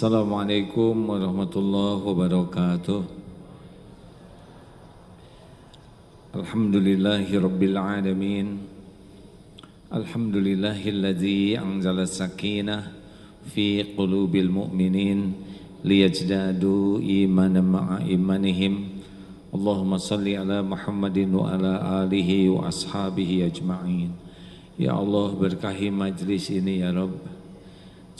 Assalamualaikum warahmatullahi wabarakatuh. Alhamdulillahi rabbil alamin. Alhamdulillahilladzi anzala sakinah fi qulubil mu'minin liyajdadu imanan ma'a imanihim. Allahumma salli ala Muhammadin wa ala alihi wa ashabihi ajma'in. Ya Allah, berkahi majlis ini ya Rabb.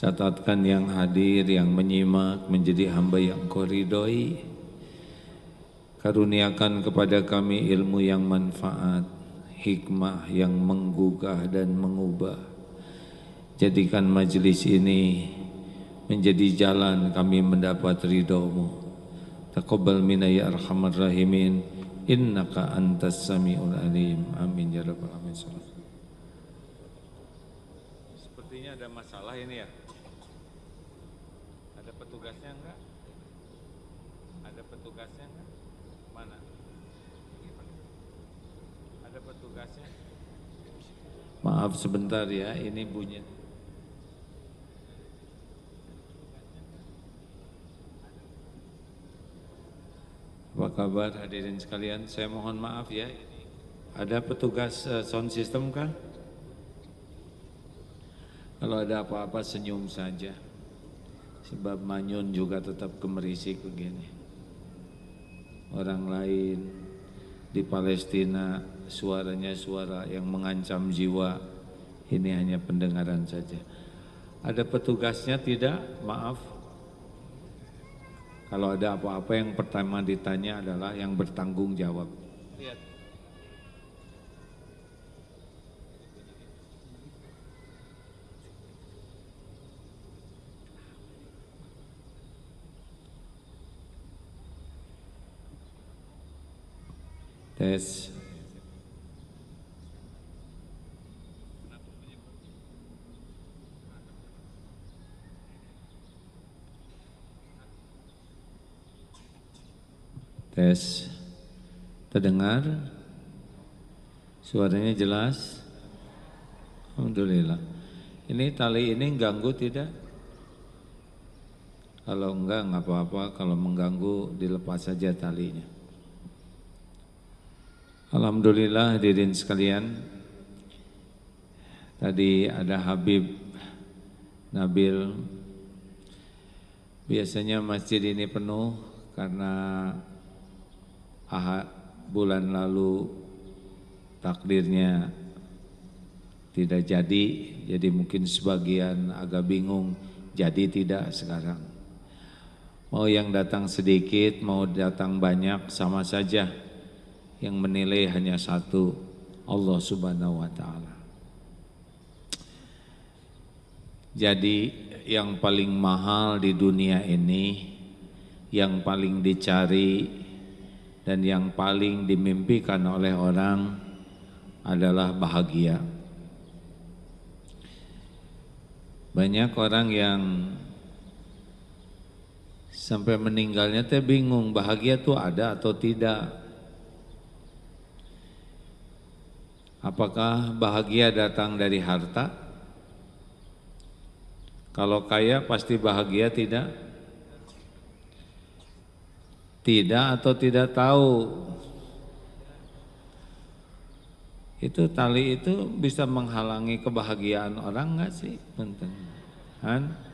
Catatkan yang hadir, yang menyimak menjadi hamba yang Kau ridhoi. Karuniakan kepada kami ilmu yang manfaat, hikmah yang menggugah dan mengubah. Jadikan majlis ini menjadi jalan kami mendapat ridho-Mu. Taqabbal minna ya arhamar rahimin, innaka antas samiul alim. Amin ya rabbal alamin. Sepertinya ada masalah ini ya. Ada petugasnya enggak? Ada petugasnya enggak? Mana? Ada petugasnya? Maaf sebentar ya, ini bunyi. Apa kabar hadirin sekalian? Saya mohon maaf ya. Ada petugas sound system kah? Kalau ada apa-apa senyum saja. Sebab Manyun juga tetap gemerisik begini. Orang lain di Palestina suaranya suara yang mengancam jiwa. Ini hanya pendengaran saja. Ada petugasnya tidak? Maaf. Kalau ada apa-apa yang pertama ditanya adalah yang bertanggung jawab. Lihat. Tes. Tes. Terdengar? Suaranya jelas? Alhamdulillah. Ini tali ini ganggu tidak? Kalau enggak apa-apa, kalau mengganggu dilepas saja talinya. Alhamdulillah hadirin sekalian. Tadi ada Habib Nabil. Biasanya masjid ini penuh karena bulan lalu takdirnya tidak jadi mungkin sebagian agak bingung jadi tidak sekarang. Mau yang datang sedikit, mau datang banyak sama saja. Yang menilai hanya satu, Allah Subhanahu wa ta'ala. Jadi yang paling mahal di dunia ini, yang paling dicari dan yang paling dimimpikan oleh orang adalah bahagia. Banyak orang yang sampai meninggalnya teh bingung bahagia tuh ada atau tidak. Apakah bahagia datang dari harta? Kalau kaya pasti bahagia tidak? Tidak atau tidak tahu? Itu tali itu bisa menghalangi kebahagiaan orang enggak sih? Punten. Han?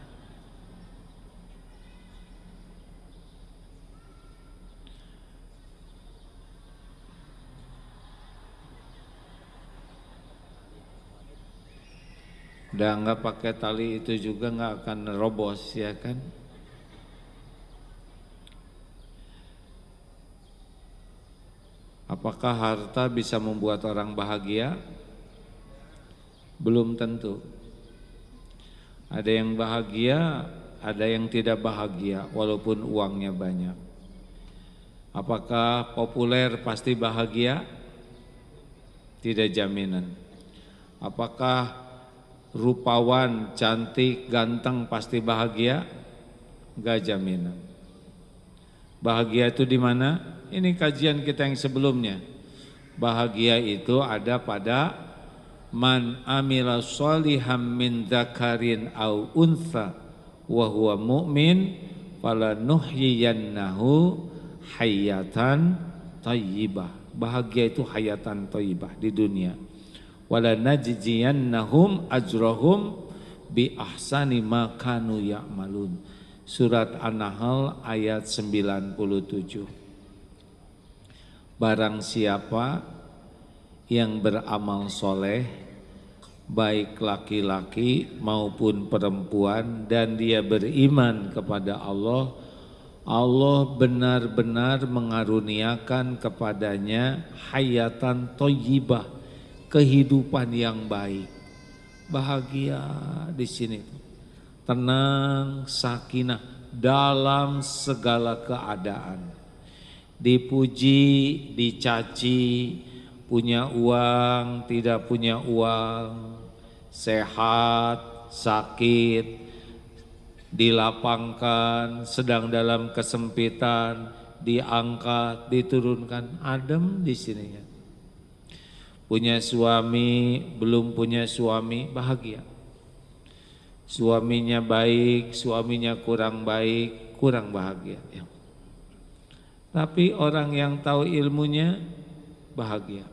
Udah enggak pakai tali itu juga enggak akan robos ya kan? Apakah harta bisa membuat orang bahagia? Belum tentu. Ada yang bahagia, ada yang tidak bahagia walaupun uangnya banyak. Apakah populer pasti bahagia? Tidak jaminan. Apakah rupawan, cantik, ganteng pasti bahagia? Enggak jaminan. Bahagia itu di mana? Ini kajian kita yang sebelumnya. Bahagia itu ada pada man amila sholihan min dzakarin au untha wa huwa mu'min falanuhyiyannahu hayatan thayyibah. Bahagia itu hayatan thayyibah di dunia. Wala najziyannahum ajrahum bi ahsani ma kanu ya'malun. Surat An-Nahl ayat 97. Barang siapa yang beramal soleh, baik laki-laki maupun perempuan, dan dia beriman kepada Allah, Allah benar-benar mengaruniakan kepadanya hayatan thayyibah, kehidupan yang baik. Bahagia di sini, tenang, sakinah dalam segala keadaan. Dipuji, dicaci, punya uang, tidak punya uang, sehat, sakit, dilapangkan, sedang dalam kesempitan, diangkat, diturunkan, adem di sini ya. Punya suami, belum punya suami, bahagia. Suaminya baik, suaminya kurang baik, kurang bahagia ya. Tapi orang yang tahu ilmunya bahagia.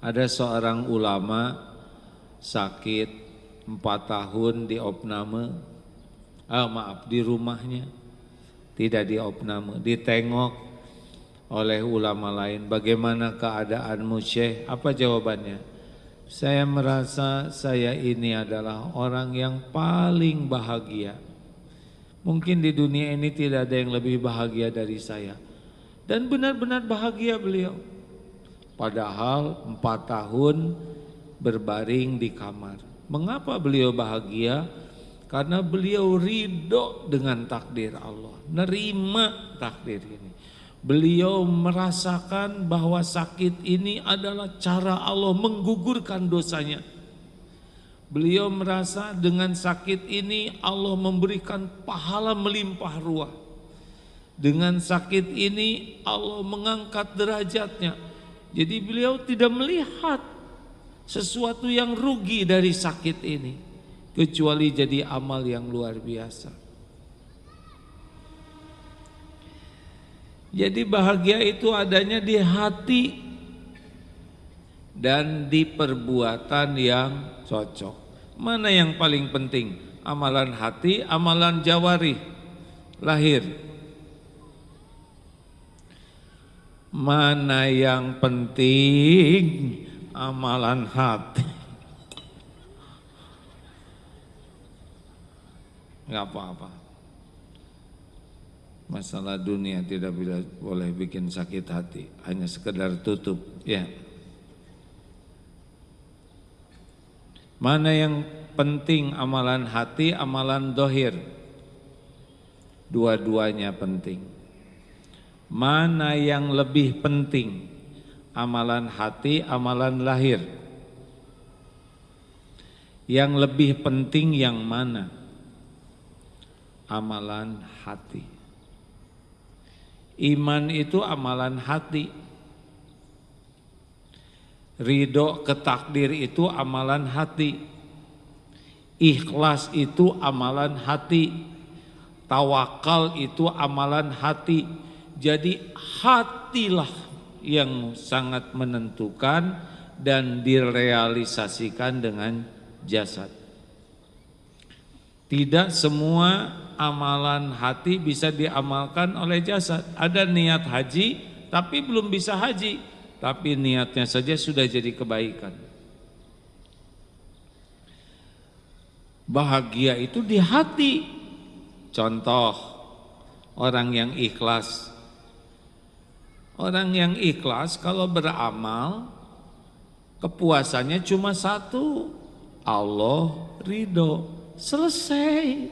Ada seorang ulama sakit 4 tahun di opname, di rumahnya, tidak di opname, ditengok oleh ulama lain. Bagaimana keadaanmu Syekh? Apa jawabannya? Saya merasa saya ini adalah orang yang paling bahagia. Mungkin di dunia ini tidak ada yang lebih bahagia dari saya. Dan benar-benar bahagia beliau. Padahal 4 tahun berbaring di kamar. Mengapa beliau bahagia? Karena beliau ridho dengan takdir Allah, nerima takdir ini. Beliau merasakan bahwa sakit ini adalah cara Allah menggugurkan dosanya. Beliau merasa dengan sakit ini Allah memberikan pahala melimpah ruah. Dengan sakit ini Allah mengangkat derajatnya. Jadi beliau tidak melihat sesuatu yang rugi dari sakit ini, kecuali jadi amal yang luar biasa. Jadi bahagia itu adanya di hati dan di perbuatan yang cocok. Mana yang paling penting? Amalan hati, amalan jawari, lahir. Mana yang penting? Amalan hati. Enggak apa-apa. Masalah dunia tidak boleh bikin sakit hati, hanya sekedar tutup ya. Mana yang penting, amalan hati, amalan dohir? Dua-duanya penting. Mana yang lebih penting, amalan hati, amalan lahir? Yang lebih penting yang mana? Amalan hati. Iman itu amalan hati. Ridho ke takdir itu amalan hati. Ikhlas itu amalan hati. Tawakal itu amalan hati. Jadi hatilah yang sangat menentukan dan direalisasikan dengan jasad. Tidak semua amalan hati bisa diamalkan oleh jasad. Ada niat haji tapi belum bisa haji, tapi niatnya saja sudah jadi kebaikan. Bahagia itu di hati. Contoh, orang yang ikhlas. Orang yang ikhlas kalau beramal, kepuasannya cuma satu, Allah ridho. Selesai.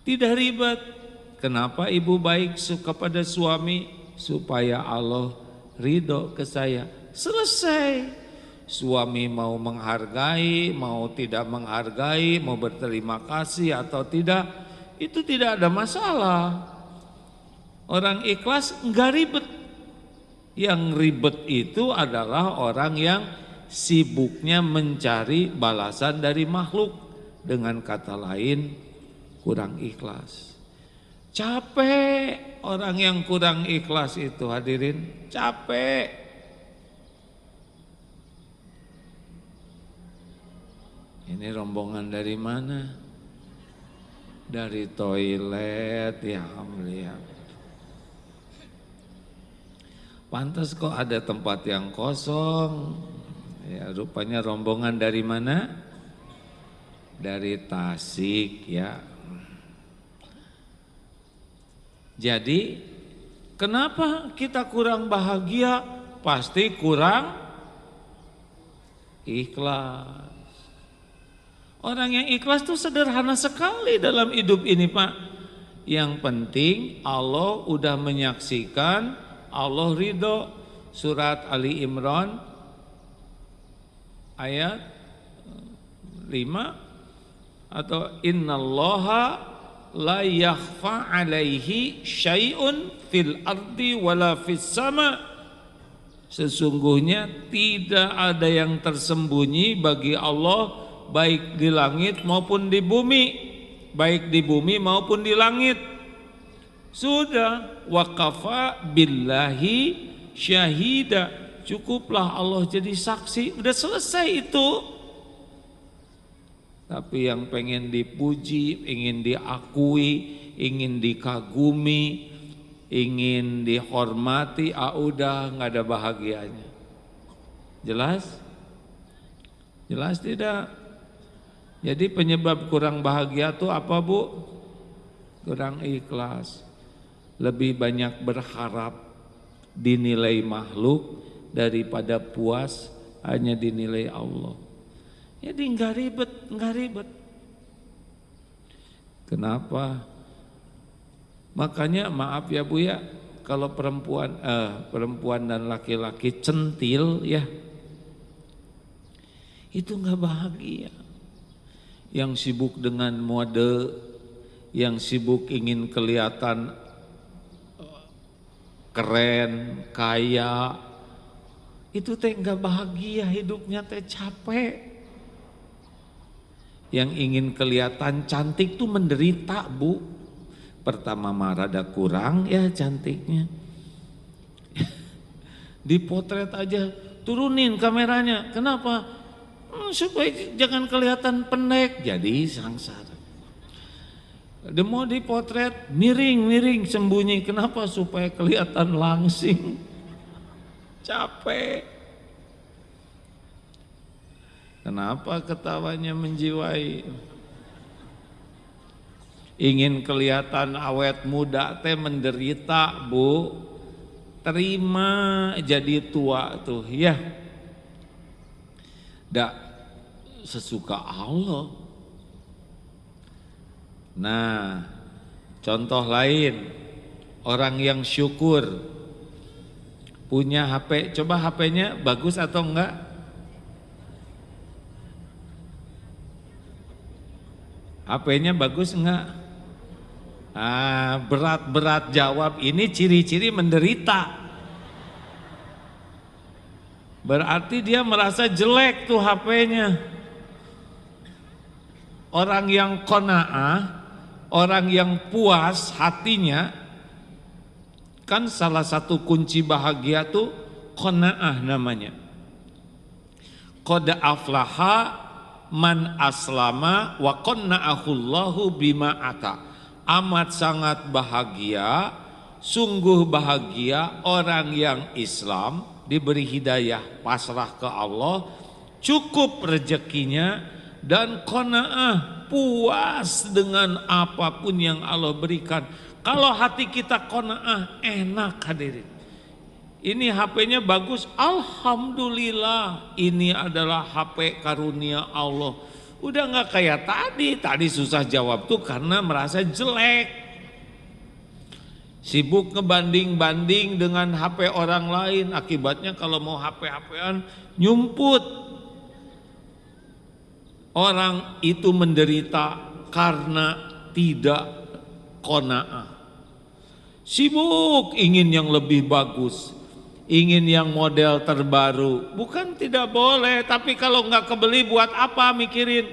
Tidak ribet. Kenapa ibu baik kepada suami? Supaya Allah ridho ke saya. Selesai. Suami mau menghargai, mau tidak menghargai, mau berterima kasih atau tidak, itu tidak ada masalah. Orang ikhlas enggak ribet. Yang ribet itu adalah orang yang sibuknya mencari balasan dari makhluk. Dengan kata lain, kurang ikhlas. Capek orang yang kurang ikhlas itu, hadirin, capek. Ini rombongan dari mana? Dari toilet, ya lihat. Pantas kok ada tempat yang kosong. Ya, rupanya rombongan dari mana? Dari Tasik, ya. Jadi, kenapa kita kurang bahagia? Pasti kurang ikhlas. Orang yang ikhlas itu sederhana sekali dalam hidup ini, Pak. Yang penting Allah udah menyaksikan, Allah ridho. Surat Ali Imran ayat 5 atau innallaha la yakhfa alaihi syai'un fil ardi wala fis sama. Sesungguhnya tidak ada yang tersembunyi bagi Allah, baik di langit maupun di bumi, baik di bumi maupun di langit. Sudah, waqafa billahi syahida, cukuplah Allah jadi saksi, udah selesai itu. Tapi yang pengen dipuji, ingin diakui, ingin dikagumi, ingin dihormati, udah nggak ada bahagianya. Jelas? Jelas tidak? Jadi penyebab kurang bahagia itu apa, Bu? Kurang ikhlas. Lebih banyak berharap dinilai makhluk daripada puas hanya dinilai Allah. Jadi nggak ribet. Kenapa? Makanya maaf ya Bu ya, kalau perempuan dan laki-laki centil ya, itu nggak bahagia. Yang sibuk dengan mode, yang sibuk ingin kelihatan keren, kaya, itu teh nggak bahagia hidupnya, teh capek. Yang ingin kelihatan cantik tuh menderita, Bu. Pertama rada kurang ya cantiknya. Dipotret aja, turunin kameranya. Kenapa? Supaya jangan kelihatan pendek, jadi sangsara. Dia mau dipotret miring sembunyi, kenapa? Supaya kelihatan langsing. Capek. Kenapa ketawanya menjiwai? Ingin kelihatan awet muda teh menderita, Bu. Terima jadi tua tuh ya. Dak sesuka Allah. Nah, contoh lain, orang yang syukur punya HP, coba HP-nya bagus atau enggak? HP-nya bagus enggak? Berat jawab, ini ciri-ciri menderita. Berarti dia merasa jelek tuh HP-nya. Orang yang qanaah, orang yang puas hatinya, kan salah satu kunci bahagia tuh qanaah namanya. Qad aflaha man aslama wa qanna'ahullahu bima ata. Amat sangat bahagia, sungguh bahagia orang yang Islam diberi hidayah, pasrah ke Allah, cukup rezekinya, dan qanaah, puas dengan apapun yang Allah berikan. Kalau hati kita qanaah, enak hadirin. Ini HP-nya bagus, alhamdulillah, ini adalah HP karunia Allah. Udah nggak kayak tadi susah jawab tuh karena merasa jelek. Sibuk ngebanding-banding dengan HP orang lain, akibatnya kalau mau HP-HPan nyumput. Orang itu menderita karena tidak qanaah. Sibuk ingin yang lebih bagus, ingin yang model terbaru. Bukan tidak boleh, tapi kalau nggak kebeli buat apa mikirin?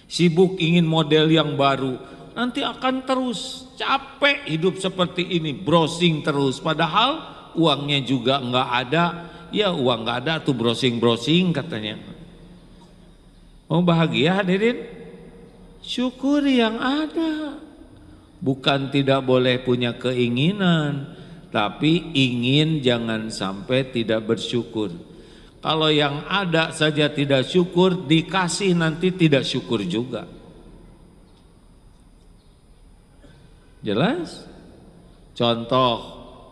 Sibuk ingin model yang baru, nanti akan terus capek hidup seperti ini, browsing terus. Padahal uangnya juga nggak ada, ya uang nggak ada tuh browsing katanya. Mau bahagia hadirin? Syukuri yang ada. Bukan tidak boleh punya keinginan, tapi ingin jangan sampai tidak bersyukur. Kalau yang ada saja tidak syukur, dikasih nanti tidak syukur juga. Jelas? Contoh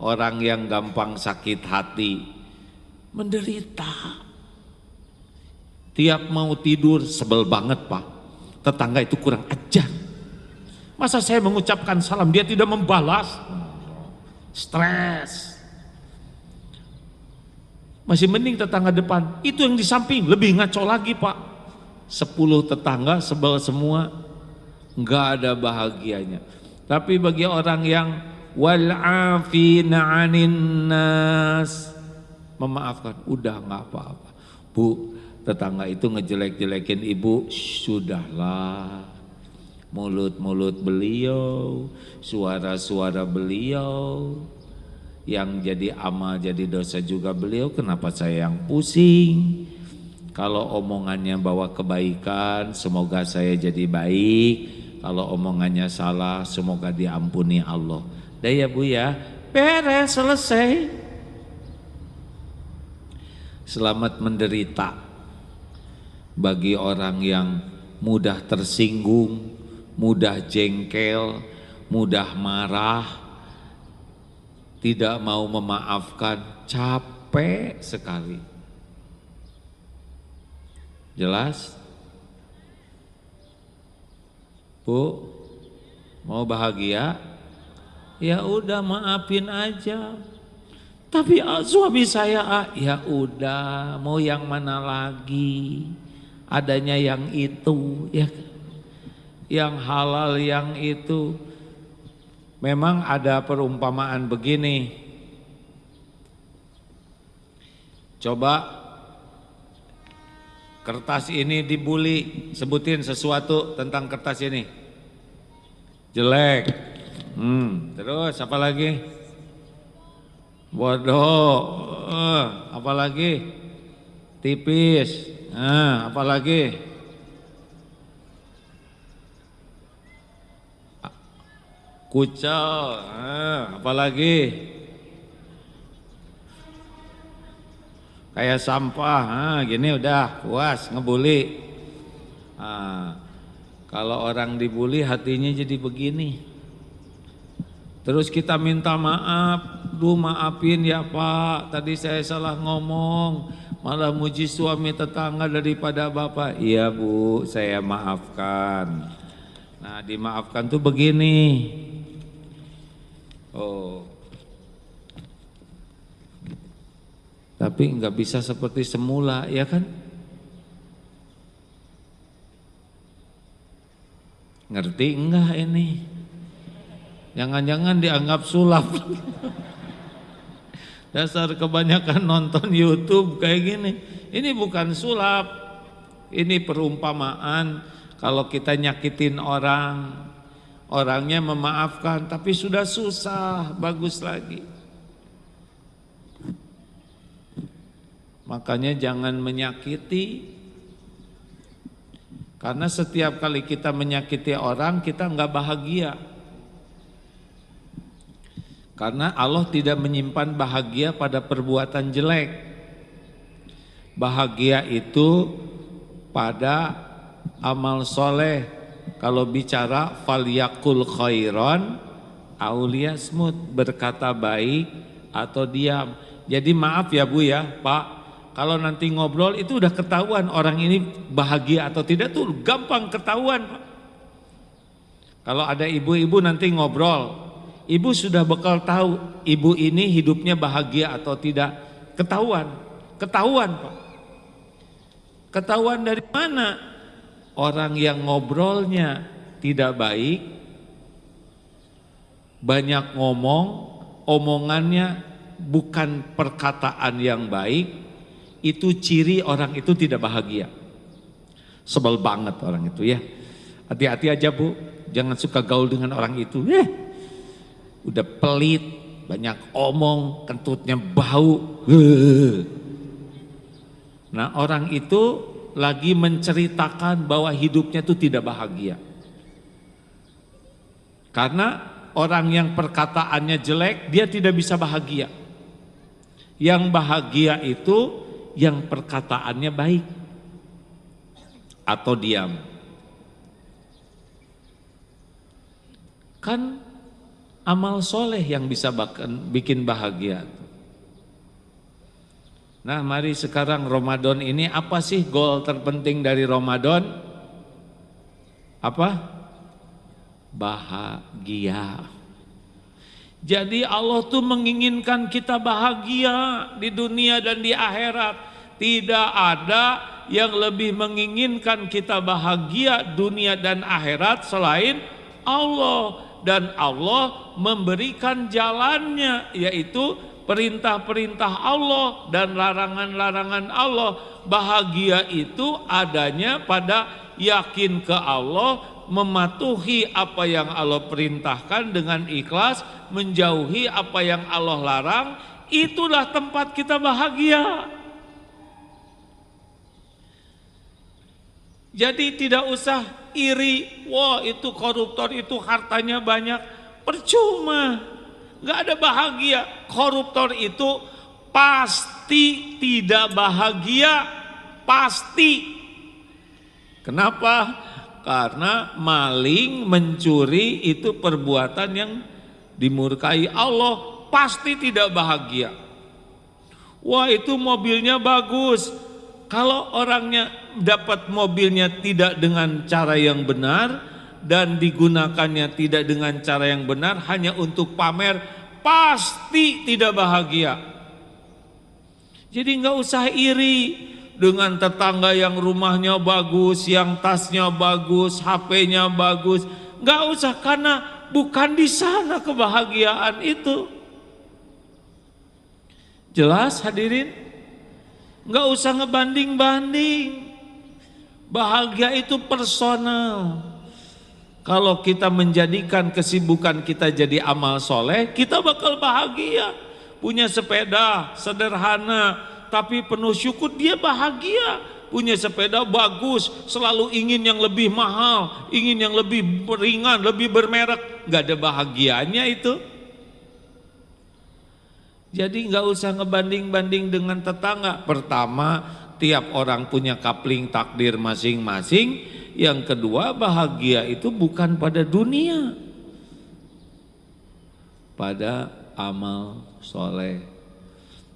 orang yang gampang sakit hati, menderita. Tiap mau tidur sebel banget Pak, tetangga itu kurang ajar. Masa saya mengucapkan salam dia tidak membalas? Stres. Masih mending tetangga depan, itu yang di samping lebih ngaco lagi Pak. 10 tetangga sebel semua, enggak ada bahagianya. Tapi bagi orang yang wal'afina 'anin nas, memaafkan, udah enggak apa-apa. Bu, tetangga itu ngejelek-jelekin ibu, sudahlah. Mulut-mulut beliau, suara-suara beliau, yang jadi amal jadi dosa juga beliau, kenapa saya yang pusing? Kalau omongannya bawa kebaikan, semoga saya jadi baik. Kalau omongannya salah, semoga diampuni Allah. Dah ya Bu ya, beres, selesai. Selamat menderita bagi orang yang mudah tersinggung, mudah jengkel, mudah marah, tidak mau memaafkan, capek sekali. Jelas? Bu, mau bahagia? Ya udah maafin aja. Tapi suami saya, ya udah, mau yang mana lagi? Adanya yang itu, ya, yang halal yang itu. Memang ada perumpamaan begini. Coba kertas ini dibuli, sebutin sesuatu tentang kertas ini. Jelek. Terus apa lagi? Bodoh. Apa lagi? Tipis. Apa lagi? Kucel. Apa lagi? Kayak sampah. Gini udah puas ngebully. Kalau orang dibully hatinya jadi begini. Terus kita minta maaf. Duh maafin ya Pak, tadi saya salah ngomong. Malah muji suami tetangga daripada Bapak. Iya Bu, saya maafkan. Nah dimaafkan tuh begini. Tapi nggak bisa seperti semula, ya kan? Ngerti enggak ini? Jangan-jangan dianggap sulap. Dasar kebanyakan nonton YouTube kayak gini. Ini bukan sulap, ini perumpamaan. Kalau kita nyakitin orang, orangnya memaafkan, tapi sudah susah, bagus lagi. Makanya jangan menyakiti. Karena setiap kali kita menyakiti orang, kita enggak bahagia. Karena Allah tidak menyimpan bahagia pada perbuatan jelek. Bahagia itu pada amal soleh. Kalau bicara falyakul khairan au liyasmut, berkata baik atau diam. Jadi maaf ya Bu ya Pak, kalau nanti ngobrol itu udah ketahuan orang ini bahagia atau tidak tuh gampang ketahuan Pak. Kalau ada ibu-ibu nanti ngobrol, ibu sudah bakal tahu ibu ini hidupnya bahagia atau tidak. Ketahuan Pak. Ketahuan dari mana? Orang yang ngobrolnya tidak baik, banyak ngomong, omongannya bukan perkataan yang baik, itu ciri orang itu tidak bahagia. Sebel banget orang itu ya. Hati-hati aja Bu, jangan suka gaul dengan orang itu. Udah pelit, banyak omong, kentutnya bau. Nah orang itu lagi menceritakan bahwa hidupnya itu tidak bahagia. Karena orang yang perkataannya jelek, dia tidak bisa bahagia. Yang bahagia itu yang perkataannya baik atau diam. Kan amal soleh yang bisa bikin bahagia. Nah mari sekarang Ramadan ini, apa sih goal terpenting dari Ramadan? Apa? Bahagia. Jadi Allah tuh menginginkan kita bahagia di dunia dan di akhirat. Tidak ada yang lebih menginginkan kita bahagia dunia dan akhirat selain Allah. Dan Allah memberikan jalannya, yaitu perintah-perintah Allah dan larangan-larangan Allah. Bahagia itu adanya pada yakin ke Allah, mematuhi apa yang Allah perintahkan dengan ikhlas, menjauhi apa yang Allah larang. Itulah tempat kita bahagia. Jadi tidak usah iri, wah itu koruptor itu hartanya banyak, percuma, gak ada bahagia. Koruptor itu pasti tidak bahagia, pasti. Kenapa? Karena maling, mencuri itu perbuatan yang dimurkai Allah, pasti tidak bahagia. Wah itu mobilnya bagus. Kalau orangnya dapat mobilnya tidak dengan cara yang benar dan digunakannya tidak dengan cara yang benar, hanya untuk pamer, pasti tidak bahagia. Jadi nggak usah iri dengan tetangga yang rumahnya bagus, yang tasnya bagus, HP-nya bagus. Nggak usah, karena bukan di sana kebahagiaan itu. Jelas hadirin? Nggak usah ngebanding-banding. Bahagia itu personal. Kalau kita menjadikan kesibukan kita jadi amal soleh, kita bakal bahagia. Punya sepeda sederhana tapi penuh syukur, dia bahagia. Punya sepeda bagus, selalu ingin yang lebih mahal, ingin yang lebih ringan, lebih bermerek. Nggak ada bahagianya itu. Jadi nggak usah ngebanding-banding dengan tetangga. Pertama, tiap orang punya kapling takdir masing-masing. Yang kedua, bahagia itu bukan pada dunia, pada amal soleh.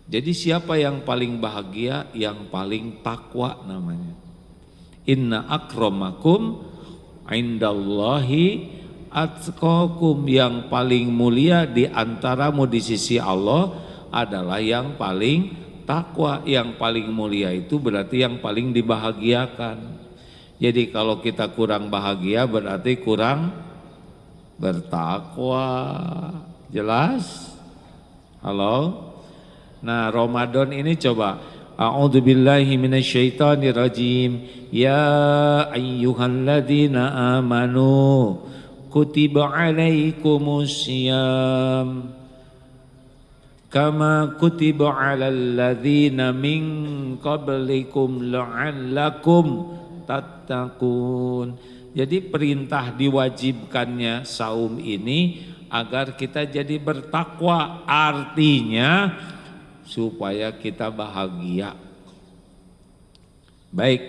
Jadi siapa yang paling bahagia? Yang paling takwa namanya. Inna akramakum indallahi atqakum. Yang paling mulia di antaramu di sisi Allah adalah yang paling takwa. Yang paling mulia itu berarti yang paling dibahagiakan. Jadi kalau kita kurang bahagia berarti kurang bertakwa. Jelas? Halo? Nah Ramadan ini coba, a'udzubillahi minasyaitonirrajim. Ya ayyuhalladzina amanu kutiba alaikumusiyam kama kutiba alal ladzina min qablikum la'allakum tattaqun. Jadi perintah diwajibkannya saum ini agar kita jadi bertakwa, artinya supaya kita bahagia. Baik,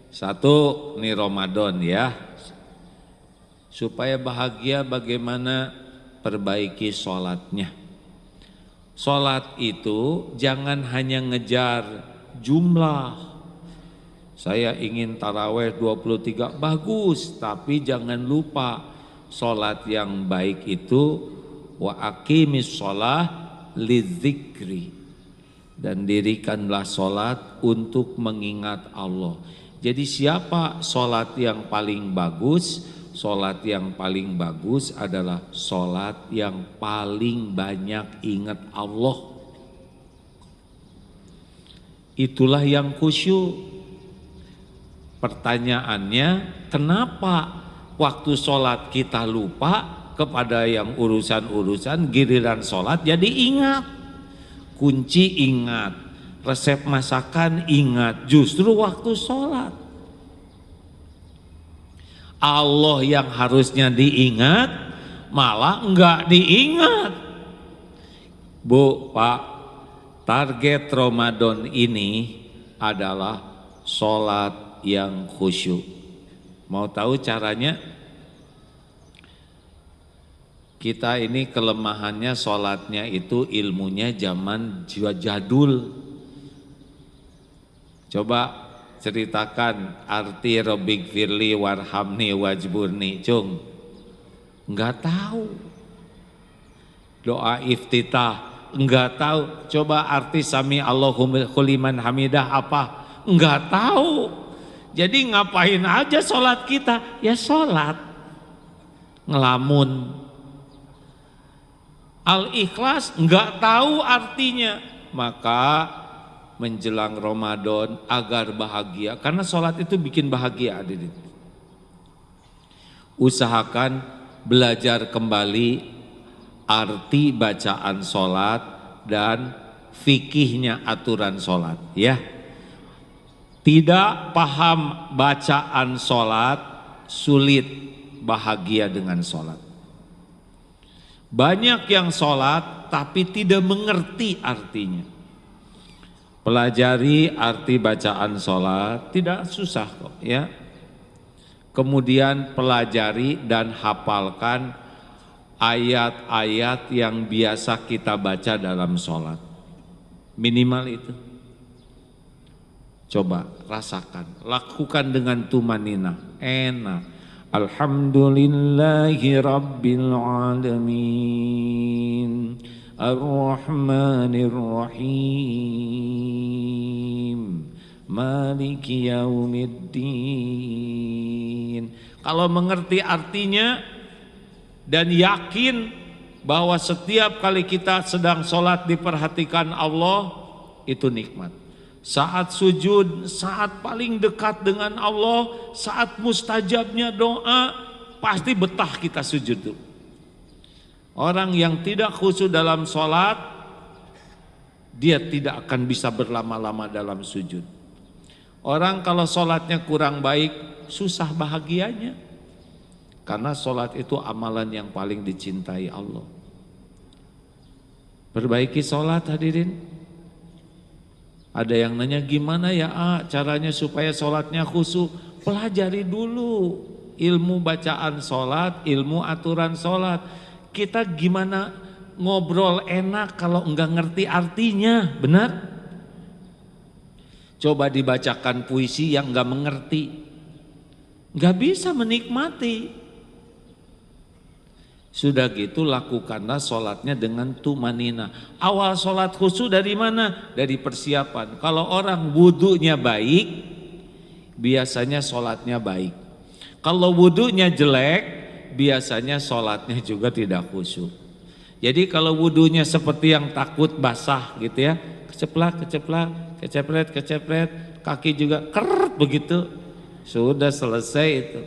satu nih Ramadan ya. Supaya bahagia bagaimana? Perbaiki sholatnya. Sholat itu jangan hanya ngejar jumlah. Saya ingin taraweh 23, bagus, tapi jangan lupa sholat yang baik itu wa aqimis sholah lidzikri, dan dirikanlah sholat untuk mengingat Allah. Jadi siapa sholat yang paling bagus? Sholat yang paling bagus adalah sholat yang paling banyak ingat Allah. Itulah yang khusyuk. Pertanyaannya, kenapa waktu sholat kita lupa kepada yang urusan-urusan, giliran sholat jadi ingat. Kunci ingat, resep masakan ingat, justru waktu sholat. Allah yang harusnya diingat, malah enggak diingat. Bu, Pak, target Ramadan ini adalah sholat yang khusyuk. Mau tahu caranya? Kita ini kelemahannya sholatnya itu ilmunya zaman jadul. Coba ceritakan arti Rabbik firli warhamni wajburni, Cung. Enggak tahu. Doa iftitah enggak tahu. Coba arti sami Allahu liman hamidah apa? Enggak tahu. Jadi ngapain aja sholat kita? Ya sholat. Ngelamun. Al-Ikhlas enggak tahu artinya. Maka menjelang Ramadan agar bahagia, karena sholat itu bikin bahagia, hadirin. Usahakan belajar kembali arti bacaan sholat dan fikihnya aturan sholat, ya. Tidak paham bacaan sholat, sulit bahagia dengan sholat. Banyak yang sholat tapi tidak mengerti artinya. Pelajari arti bacaan sholat, tidak susah kok, ya. Kemudian pelajari dan hafalkan ayat-ayat yang biasa kita baca dalam sholat. Minimal itu. Coba rasakan, lakukan dengan tumanina, enak. Alhamdulillahi Rabbil Alamin, Ar-Rahmanir Rahim, Maliki Yaumiddin. Kalau mengerti artinya dan yakin bahwa setiap kali kita sedang sholat diperhatikan Allah, itu nikmat. Saat sujud, saat paling dekat dengan Allah, saat mustajabnya doa, pasti betah kita sujud tuh. Orang yang tidak khusyuk dalam sholat, dia tidak akan bisa berlama-lama dalam sujud. Orang kalau sholatnya kurang baik, susah bahagianya. Karena sholat itu amalan yang paling dicintai Allah. Perbaiki sholat, hadirin. Ada yang nanya, gimana ya caranya supaya sholatnya khusyuk? Pelajari dulu ilmu bacaan sholat, ilmu aturan sholat. Kita gimana ngobrol enak kalau enggak ngerti artinya, benar? Coba dibacakan puisi yang enggak mengerti, enggak bisa menikmati. Sudah gitu lakukanlah sholatnya dengan tumanina. Awal sholat khusyuk dari mana? Dari persiapan. Kalau orang wudunya baik, biasanya sholatnya baik. Kalau wudunya jelek, biasanya sholatnya juga tidak khusyuk. Jadi kalau wudunya seperti yang takut basah gitu ya, keceplak, kecepret, kaki juga keret begitu, sudah selesai itu.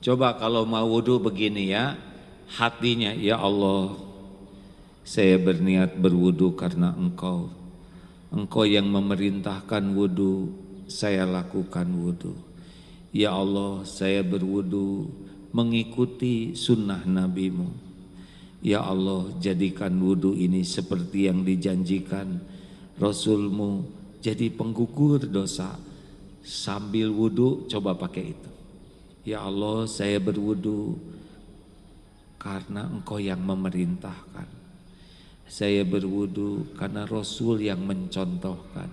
Coba kalau mau wudu begini ya, hatinya, ya Allah, saya berniat berwudu karena Engkau. Engkau yang memerintahkan wudu, saya lakukan wudu. Ya Allah, saya berwudu mengikuti sunnah Nabi-Mu. Ya Allah, jadikan wudu ini seperti yang dijanjikan Rasul-Mu, jadi penggugur dosa. Sambil wudu coba pakai itu. Ya Allah, saya berwudu karena Engkau yang memerintahkan. Saya berwudu karena Rasul yang mencontohkan.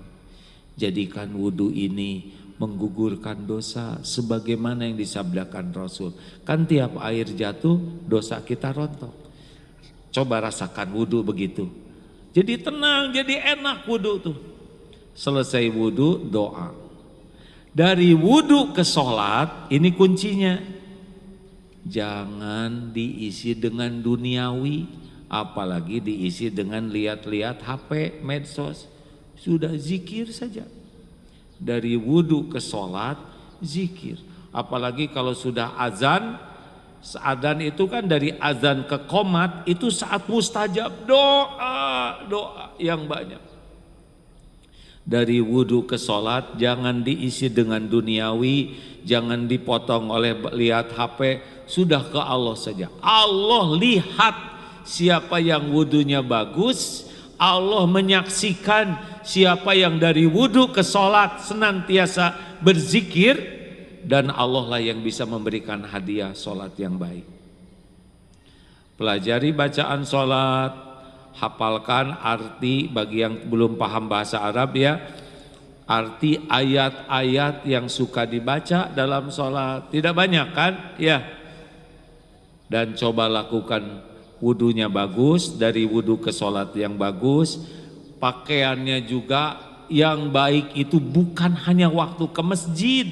Jadikan wudu ini menggugurkan dosa sebagaimana yang disabdakan Rasul. Kan tiap air jatuh dosa kita rontok. Coba rasakan wudu begitu. Jadi tenang, jadi enak wudu tuh. Selesai wudu doa. Dari wudu ke sholat, ini kuncinya. Jangan diisi dengan duniawi, apalagi diisi dengan lihat-lihat HP, medsos. Sudah zikir saja. Dari wudhu ke sholat, zikir. Apalagi kalau sudah azan, azan itu kan dari azan ke qomat, itu saat mustajab, doa yang banyak. Dari wudhu ke sholat, jangan diisi dengan duniawi, jangan dipotong oleh lihat HP, sudah ke Allah saja. Allah lihat siapa yang wudhunya bagus, Allah menyaksikan siapa yang dari wudhu ke sholat senantiasa berzikir, dan Allah lah yang bisa memberikan hadiah sholat yang baik. Pelajari bacaan sholat, hafalkan arti bagi yang belum paham bahasa Arab ya, arti ayat-ayat yang suka dibaca dalam sholat, tidak banyak kan ya, dan coba lakukan wudhunya bagus, dari wudhu ke sholat yang bagus, pakaiannya juga yang baik. Itu bukan hanya waktu ke masjid,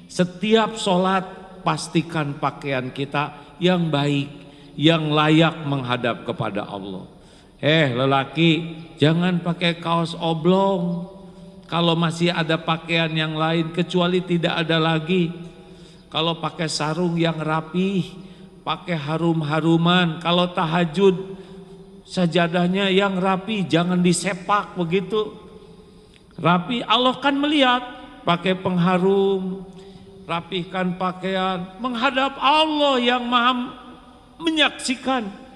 setiap sholat pastikan pakaian kita yang baik, yang layak menghadap kepada Allah. Lelaki, jangan pakai kaos oblong kalau masih ada pakaian yang lain, kecuali tidak ada lagi. Kalau pakai sarung yang rapih, pakai harum-haruman. Kalau tahajud, sajadahnya yang rapi, jangan disepak begitu. Rapi, Allah kan melihat. Pakai pengharum, rapihkan pakaian, menghadap Allah yang maha menyaksikan.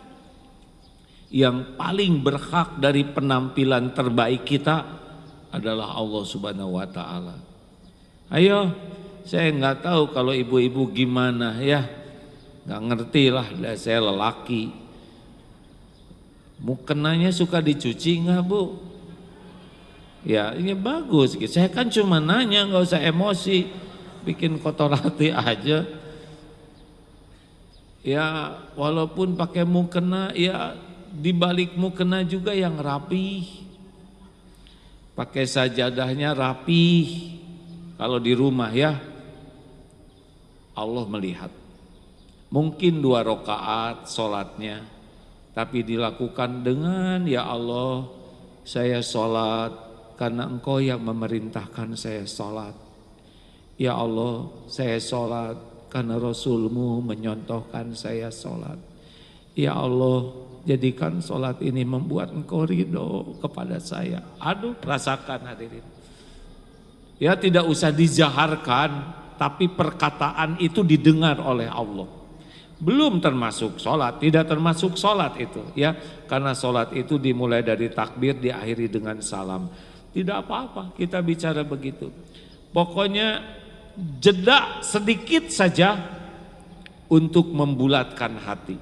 Yang paling berhak dari penampilan terbaik kita adalah Allah Subhanahu wa Ta'ala. Ayo, saya nggak tahu kalau ibu-ibu gimana ya, nggak ngerti lah, saya lelaki. Mukenanya suka dicuci nggak bu? Ya ini bagus, saya kan cuma nanya, nggak usah emosi, bikin kotor hati aja. Ya walaupun pakai mukena, ya di balik mukena juga yang rapi, pakai sajadahnya rapi. Kalau di rumah ya, Allah melihat. Mungkin 2 rakaat sholatnya, tapi dilakukan dengan ya Allah, saya sholat karena Engkau yang memerintahkan saya sholat. Ya Allah, saya sholat karena Rasulmu menyontohkan saya sholat. Ya Allah, jadikan sholat ini membuat Engkau ridho kepada saya. Aduh, rasakan hadirin. Ya tidak usah dizaharkan, tapi perkataan itu didengar oleh Allah. Belum termasuk sholat, tidak termasuk sholat itu ya, karena sholat itu dimulai dari takbir, diakhiri dengan salam. Tidak apa-apa kita bicara begitu. Pokoknya jeda sedikit saja untuk membulatkan hati.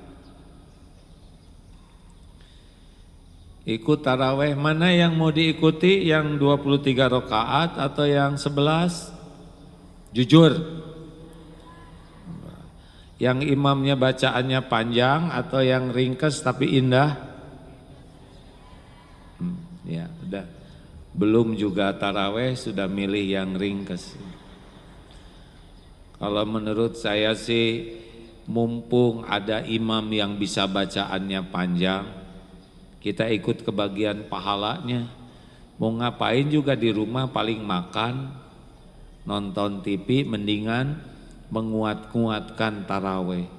Ikut taraweh, mana yang mau diikuti, yang 23 rakaat atau yang 11? Jujur. Yang imamnya bacaannya panjang atau yang ringkas tapi indah? Ya udah. Belum juga taraweh sudah milih yang ringkas. Kalau menurut saya sih, mumpung ada imam yang bisa bacaannya panjang, kita ikut kebagian pahalanya. Mau ngapain juga di rumah, paling makan, nonton TV, mendingan menguat-kuatkan taraweh.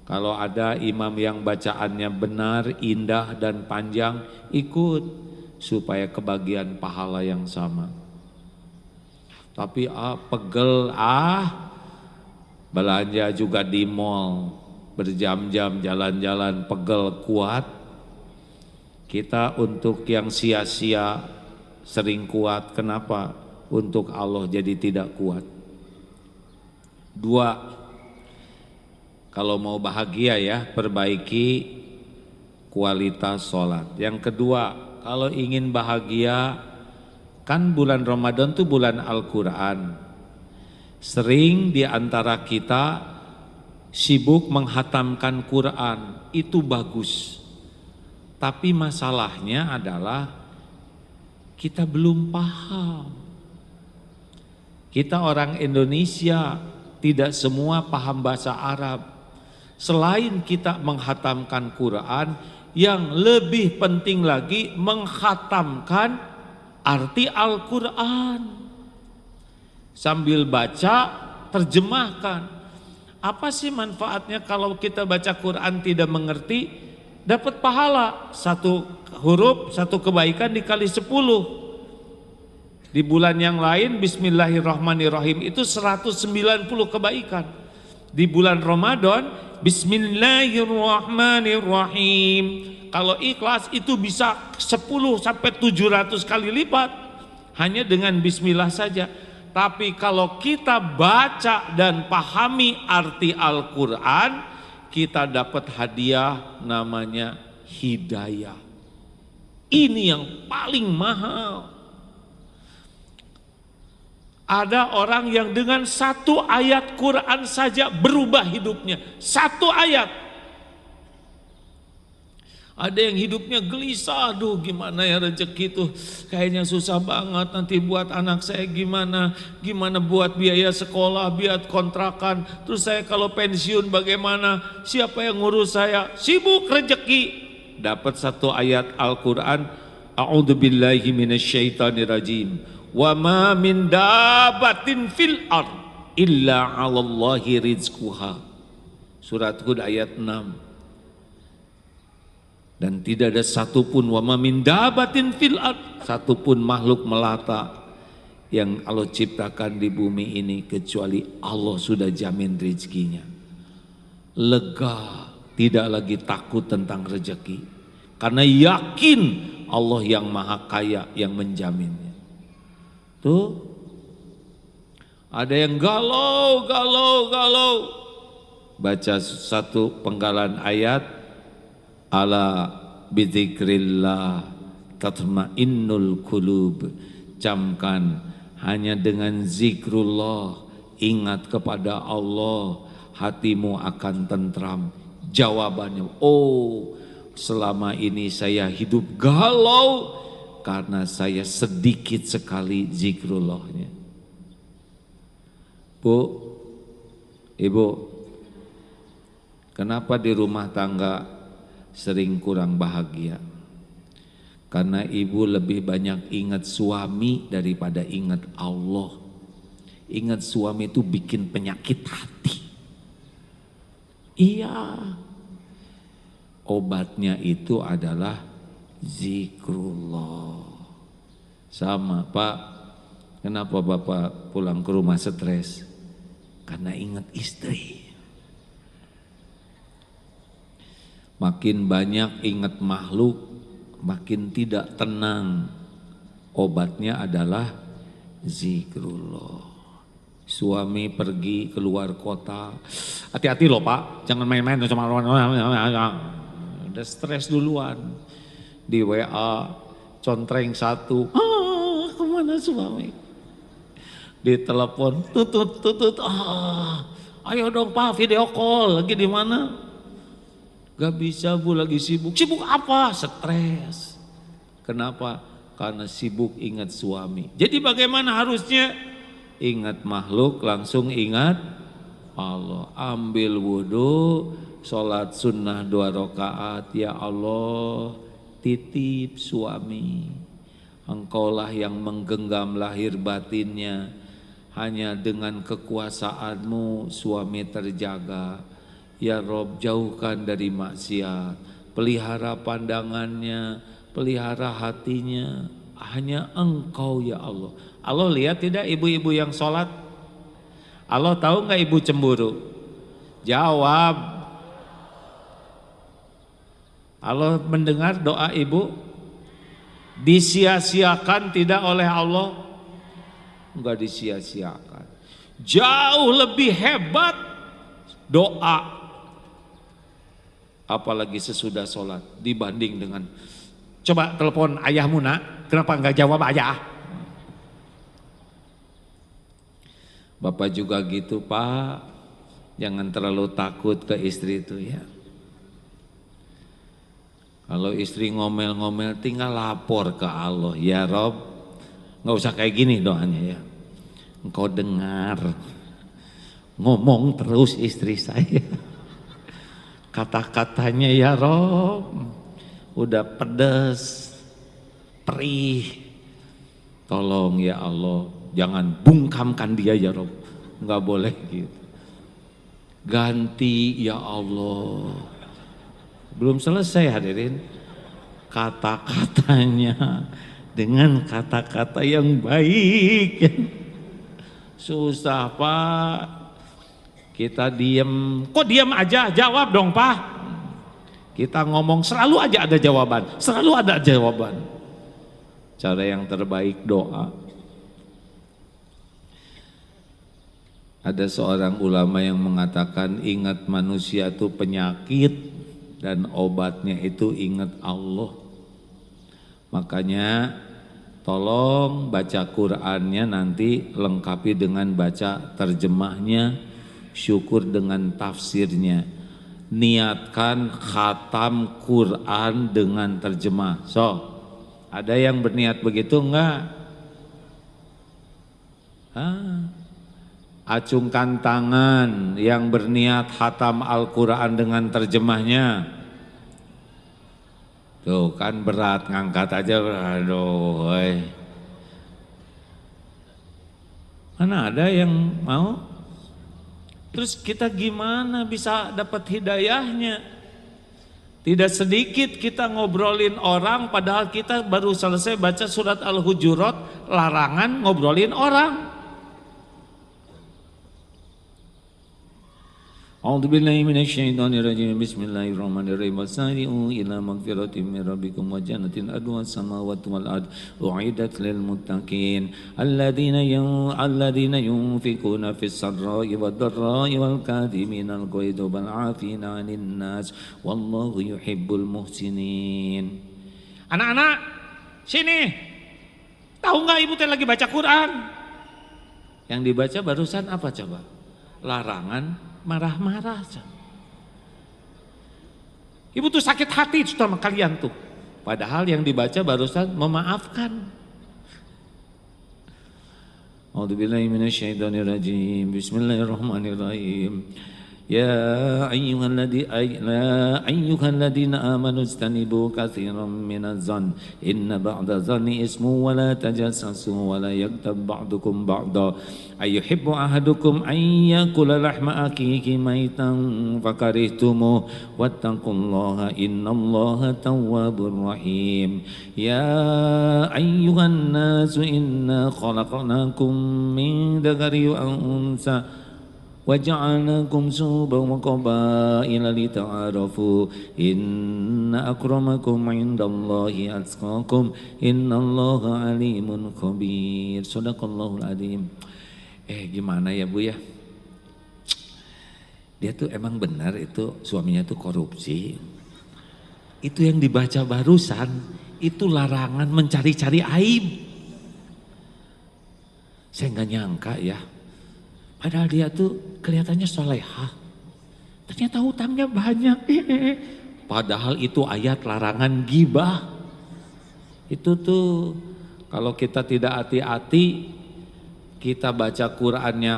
Kalau ada imam yang bacaannya benar, indah dan panjang, ikut supaya kebagian pahala yang sama. Tapi pegel, belanja juga di mall, berjam-jam jalan-jalan, pegel kuat. Kita untuk yang sia-sia sering kuat, kenapa? Untuk Allah jadi tidak kuat. 2, kalau mau bahagia ya, perbaiki kualitas sholat. Yang kedua, kalau ingin bahagia, kan bulan Ramadan itu bulan Al-Quran. Sering di antara kita sibuk menghatamkan Quran, itu bagus. Tapi masalahnya adalah kita belum paham. Kita orang Indonesia, tidak semua paham bahasa Arab. Selain kita menghatamkan Quran, yang lebih penting lagi menghatamkan arti Al-Quran. Sambil baca, terjemahkan. Apa sih manfaatnya kalau kita baca Quran tidak mengerti? Dapat pahala, satu huruf, satu kebaikan dikali 10. Di bulan yang lain Bismillahirrahmanirrahim itu 190 kebaikan. Di bulan Ramadan Bismillahirrahmanirrahim, kalau ikhlas itu bisa 10 sampai 700 kali lipat hanya dengan bismillah saja. Tapi kalau kita baca dan pahami arti Al-Quran, kita dapat hadiah namanya hidayah. Ini yang paling mahal. Ada orang yang dengan satu ayat Quran saja berubah hidupnya. Satu ayat. Ada yang hidupnya gelisah, aduh gimana ya rezeki itu kayaknya susah banget, nanti buat anak saya gimana buat biaya sekolah, biaya kontrakan, terus saya kalau pensiun bagaimana, siapa yang ngurus saya, sibuk rezeki. Dapat satu ayat Al-Quran, a'udzubillahi minasyaitonirrajim, wa ma min dabatin fil ard illa 'alallahi rizquha. Surat Hud ayat 6. Dan tidak ada satupun wa ma min dabatin fil ard, satupun makhluk melata yang Allah ciptakan di bumi ini kecuali Allah sudah jamin rezekinya. Lega, tidak lagi takut tentang rezeki karena yakin Allah yang maha kaya yang menjaminnya. Tuh ada yang galau baca satu penggalan ayat, ala bidzikrillah tatmainnul qulub. Camkan, hanya dengan zikrullah, ingat kepada Allah, hatimu akan tentram. Jawabannya, oh selama ini saya hidup galau karena saya sedikit sekali zikrullahnya. Bu, ibu, kenapa di rumah tangga sering kurang bahagia? Karena ibu lebih banyak ingat suami daripada ingat Allah. Ingat suami itu bikin penyakit hati. Iya, obatnya itu adalah zikrullah. Sama Pak, kenapa Bapak pulang ke rumah stres? Karena ingat istri. Makin banyak ingat makhluk, makin tidak tenang. Obatnya adalah zikrullah. Suami pergi keluar kota, hati-hati loh Pak, jangan main-main sama orang. Udah stres duluan. Di WA contreng satu, kemana suami? Di telepon, tutut, ayo dong Pak video call, lagi di mana? Gak bisa Bu, lagi sibuk. Sibuk apa? Stres. Kenapa? Karena sibuk ingat suami. Jadi bagaimana harusnya? Ingat makhluk langsung ingat Allah. Ambil wudhu, sholat sunnah 2 rakaat. Ya Allah, titip suami. Engkaulah yang menggenggam lahir batinnya. Hanya dengan kekuasaanmu suami terjaga. Ya Rob, jauhkan dari maksiat, pelihara pandangannya, pelihara hatinya, hanya Engkau ya Allah. Allah lihat tidak ibu-ibu yang sholat? Allah tahu nggak ibu cemburu? Jawab. Allah mendengar doa ibu? Disia-siakan tidak oleh Allah? Enggak disia-siakan. Jauh lebih hebat doa, apalagi sesudah sholat dibanding dengan coba telepon ayahmu nak, kenapa enggak jawab ayah? Bapak juga gitu Pak, jangan terlalu takut ke istri itu ya. Kalau istri ngomel-ngomel tinggal lapor ke Allah, ya Rob, nggak usah kayak gini doanya ya. Engkau dengar, ngomong terus istri saya. Kata-katanya ya Rob, udah pedas, perih. Tolong ya Allah, jangan bungkamkan dia ya Rob. Enggak boleh gitu. Ganti ya Allah. Belum selesai hadirin. Kata-katanya dengan kata-kata yang baik. Susah Pak. Kita diem. Kok diem aja? Jawab dong Pak. Kita ngomong selalu aja ada jawaban. Selalu ada jawaban. Cara yang terbaik doa. Ada seorang ulama yang mengatakan ingat manusia itu penyakit dan obatnya itu ingat Allah. Makanya tolong baca Qur'annya nanti lengkapi dengan baca terjemahnya, syukur dengan tafsirnya. Niatkan khatam Qur'an dengan terjemah. So, ada yang berniat begitu enggak? Acungkan tangan yang berniat khatam Al-Quran dengan terjemahnya. Tuh kan berat, ngangkat aja, aduh. Mana ada yang mau? Terus kita gimana bisa dapat hidayahnya? Tidak sedikit kita ngobrolin orang padahal kita baru selesai baca surat Al-Hujurat, larangan ngobrolin orang. A'udzu billahi minasyaitonir rajim. Bismillahirrahmanirrahim. Wasari'u ila magfiratin min rabbikum wa jannatin arduha as-samawati wal ard u'iddat lil muttaqin alladzina yunfikuna fis sarra'i wad dharra'i wal kadhimina al ghaidha wal 'afina 'anil nas wallahu yuhibbul muhsinin. Anak-anak, sini. Tahu enggak ibu teh lagi baca Quran? Yang dibaca barusan apa coba? Larangan marah-marah. Ibu tuh sakit hati sama kalian tuh. Padahal yang dibaca barusan memaafkan. A'udzubillahi minasyaitonirrajim. Bismillahirrahmanirrahim. Ya ayyuhalladzina amanu istanibu katsiran minaz zann inna ba'da zanni ismu wa la tajassasu wa la yaghtab ba'dukum ba'da ayyuhibbu ahadukum an yakula lahma akhihi maitan fakarihtumuh wattaqullaha innallaha tawwabur rahim. Ya ayyuhan nasu inna khalaqnakum min dzakari wa unsa وَجَعَلْنَاكُمْ شُعُوبًا وَقَبَائِلَ لِتَعَارَفُوا إِنَّ أَكْرَمَكُمْ عِندَ اللَّهِ أَتْقَاكُمْ إِنَّ اللَّهَ عَلِيمٌ خَبِيرٌ. Shadaqallahul adzim. Gimana ya Bu ya? Dia tuh emang benar itu suaminya tuh korupsi. Itu yang dibaca barusan itu larangan mencari-cari aib. Saya nggak nyangka ya. Padahal dia tuh kelihatannya solehah. Ternyata hutangnya banyak. Padahal itu ayat larangan gibah. Itu tuh kalau kita tidak hati-hati, kita baca Qur'annya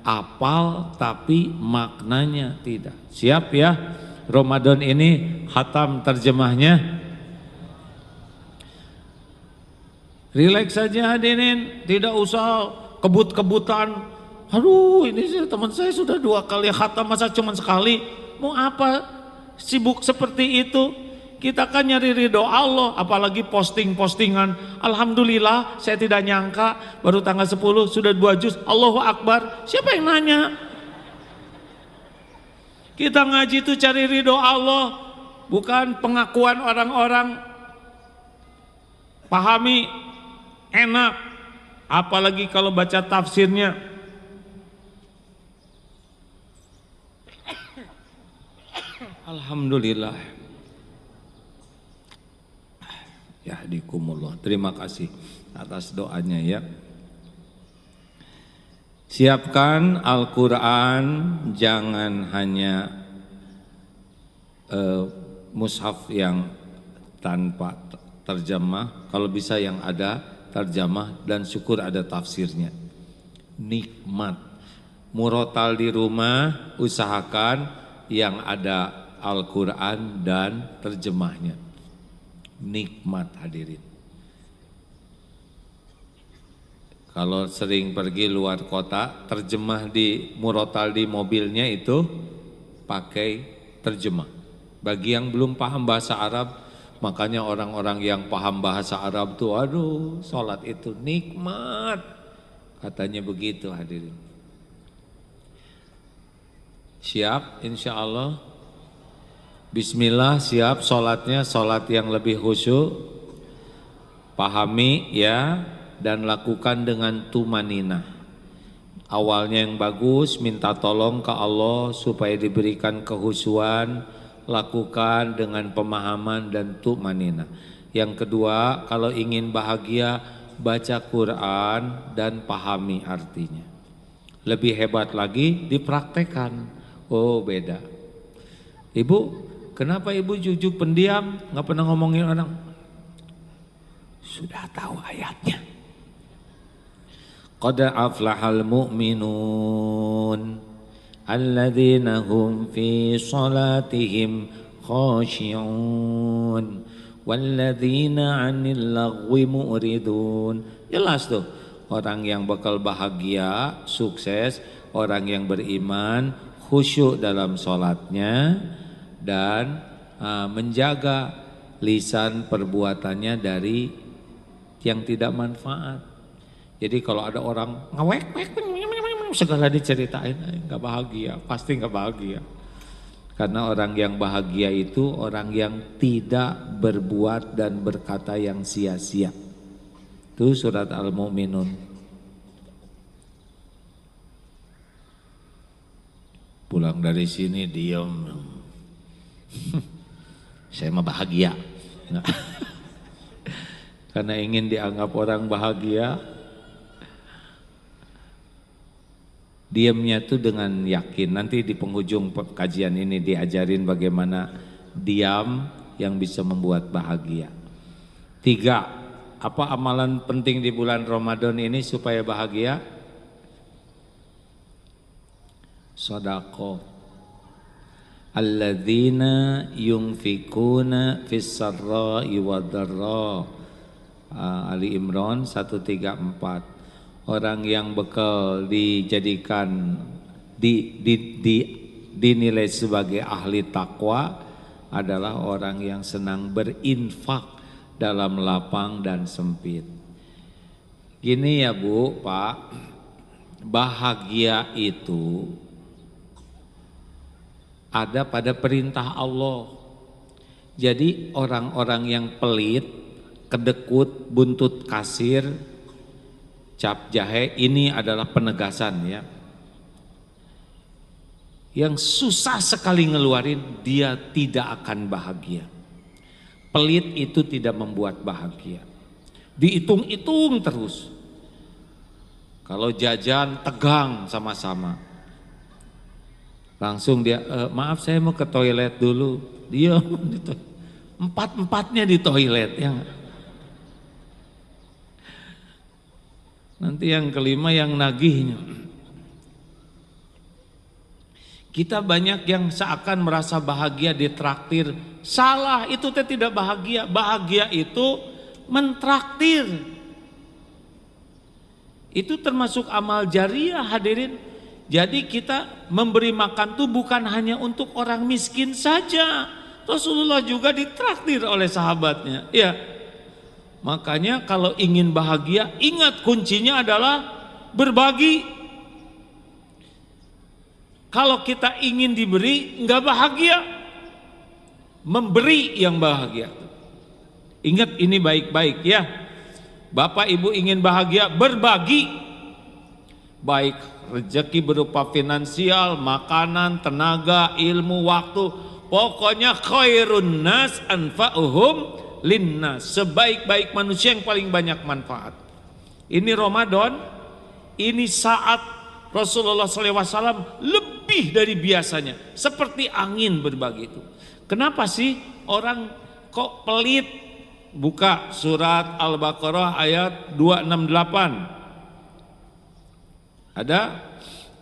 apal tapi maknanya tidak. Siap ya? Ramadan ini khatam terjemahnya. Relax saja hadirin, tidak usah kebut-kebutan. Aduh ini teman saya sudah 2 kali khatam masa cuma sekali. Mau apa sibuk seperti itu? Kita kan nyari ridho Allah. Apalagi posting-postingan. Alhamdulillah saya tidak nyangka baru tanggal 10 sudah 2 juz. Allahu Akbar. Siapa yang nanya? Kita ngaji itu cari ridho Allah. Bukan pengakuan orang-orang. Pahami enak. Apalagi kalau baca tafsirnya. Alhamdulillah. Yahdikumullah. Terima kasih atas doanya ya. Siapkan Al-Quran, jangan hanya mushaf yang tanpa terjemah, kalau bisa yang ada terjemah dan syukur ada tafsirnya. Nikmat. Murotal di rumah, usahakan yang ada Al-Quran dan terjemahnya. nikmat hadirin. Kalau sering pergi luar kota, terjemah di murotal di mobilnya itu pakai terjemah. Bagi yang belum paham bahasa Arab, makanya orang-orang yang paham bahasa Arab tuh, aduh, sholat itu nikmat, katanya begitu hadirin. Siap insya Allah. Bismillah, siap sholatnya, sholat yang lebih khusyuk. Pahami ya, dan lakukan dengan tumanina. Awalnya yang bagus, minta tolong ke Allah supaya diberikan kehusuan, lakukan dengan pemahaman dan tumanina. Yang kedua, kalau ingin bahagia, baca Quran dan pahami artinya. Lebih hebat lagi, dipraktekkan. Oh beda. Ibu, kenapa ibu jujuk pendiam, nggak pernah ngomongin orang? Sudah tahu ayatnya. Qad aflahal mu'minun alladzina hum fi salatihim khashi'un walladzina 'anil lagwi mu'ridun. Jelas tuh, orang yang bakal bahagia, sukses, orang yang beriman, khusyuk dalam sholatnya dan menjaga lisan perbuatannya dari yang tidak manfaat. Jadi kalau ada orang ngawek segala diceritain, nggak bahagia, pasti nggak bahagia. Karena orang yang bahagia itu orang yang tidak berbuat dan berkata yang sia-sia. Itu surat Al-Mu'minun. Pulang dari sini diam. Saya mah bahagia. Nah. Karena ingin dianggap orang bahagia, diamnya tuh dengan yakin. Nanti di penghujung kajian ini diajarin bagaimana diam yang bisa membuat bahagia. 3, apa amalan penting di bulan Ramadan ini supaya bahagia? Sedekah. Alladzina yunfikuna fis sarra'i wad-dharra. Ali Imran 134. Orang yang bekal dijadikan dinilai sebagai ahli takwa adalah orang yang senang berinfak dalam lapang dan sempit. Gini ya Bu, Pak, bahagia itu ada pada perintah Allah. Jadi orang-orang yang pelit, kedekut, buntut kasir, cap jahe, ini adalah penegasan ya. Yang susah sekali ngeluarin, dia tidak akan bahagia. Pelit itu tidak membuat bahagia. Dihitung-hitung terus. Kalau jajan tegang sama-sama. Langsung dia, maaf saya mau ke toilet dulu. Dia empat-empatnya di toilet ya. Nanti yang kelima yang nagihnya. Kita banyak yang seakan merasa bahagia ditraktir. Salah, itu tidak bahagia. Bahagia itu mentraktir. Itu termasuk amal jariah hadirin. Jadi kita memberi makan itu bukan hanya untuk orang miskin saja. Rasulullah juga ditraktir oleh sahabatnya. Ya. Makanya kalau ingin bahagia, ingat kuncinya adalah berbagi. Kalau kita ingin diberi, enggak bahagia. Memberi yang bahagia. Ingat ini baik-baik ya. Bapak Ibu ingin bahagia, berbagi. Baik rezeki berupa finansial, makanan, tenaga, ilmu, waktu. Pokoknya khairun nas anfa'uhum linnas. Sebaik-baik manusia yang paling banyak manfaat. Ini Ramadan, ini saat Rasulullah SAW lebih dari biasanya. Seperti angin berbagi itu. Kenapa sih orang kok pelit? Buka surat Al-Baqarah ayat 268. Ada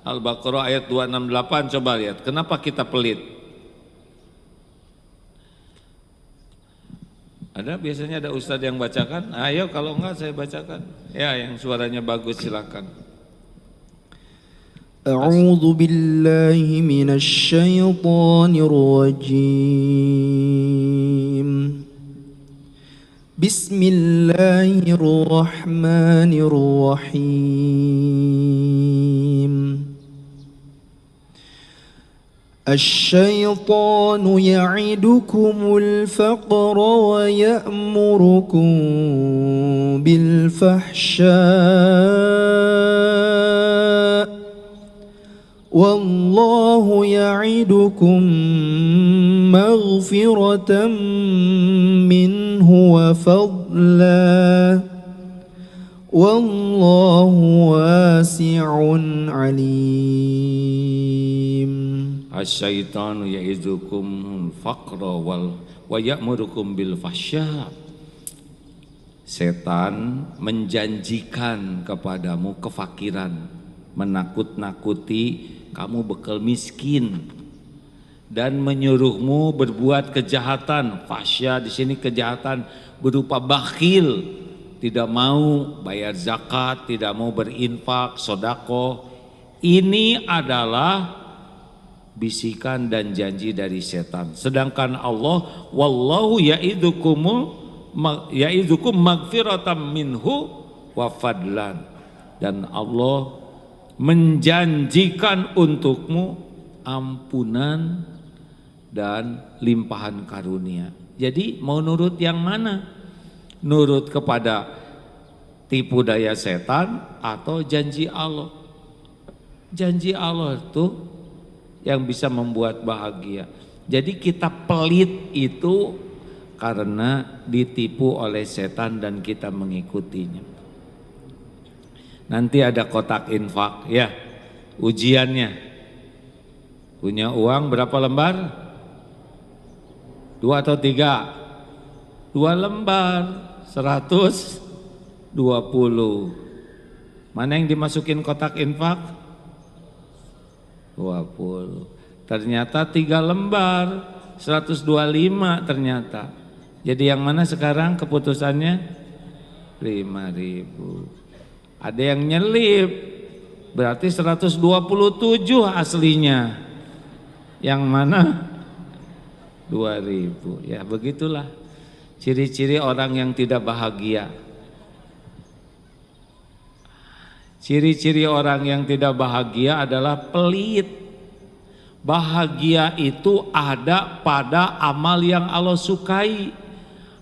Al-Baqarah ayat 268, coba lihat. Kenapa kita pelit? Ada biasanya ada ustadz yang bacakan. Ayo kalau enggak saya bacakan. Ya yang suaranya bagus silakan. A'udzu billahi minasy syaithanir rajim. Bismillahirrahmanirrahim. الشيطان يعدكم الفقر ويأمركم بالفحشاء والله يعدكم مغفرة منه وفضلا والله واسع عليم. Asyaitanu ya'idukum faqra wa ya'murukum bil fahsya. Setan menjanjikan kepadamu kefakiran, menakut-nakuti kamu bekal miskin dan menyuruhmu berbuat kejahatan. Fahsya di sini kejahatan berupa bakhil, tidak mau bayar zakat, tidak mau berinfak, sedekah. Ini adalah bisikan dan janji dari setan. Sedangkan Allah, wallahu ya'idukum magfiratan minhu wa fadlan. Dan Allah menjanjikan untukmu ampunan dan limpahan karunia. Jadi mau nurut yang mana? Nurut kepada tipu daya setan atau janji Allah? Janji Allah itu yang bisa membuat bahagia. Jadi kita pelit itu karena ditipu oleh setan dan kita mengikutinya. Nanti ada kotak infak ya, ujiannya. Punya uang berapa lembar? 2 atau 3? 2 lembar, 120. Mana yang dimasukin kotak infak? 20. Ternyata 3 lembar 125 ternyata. Jadi yang mana sekarang keputusannya? 5.000. Ada yang nyelip, berarti 127 aslinya. Yang mana? 2.000. Ya begitulah ciri-ciri orang yang tidak bahagia. Ciri-ciri orang yang tidak bahagia adalah pelit. Bahagia itu ada pada amal yang Allah sukai.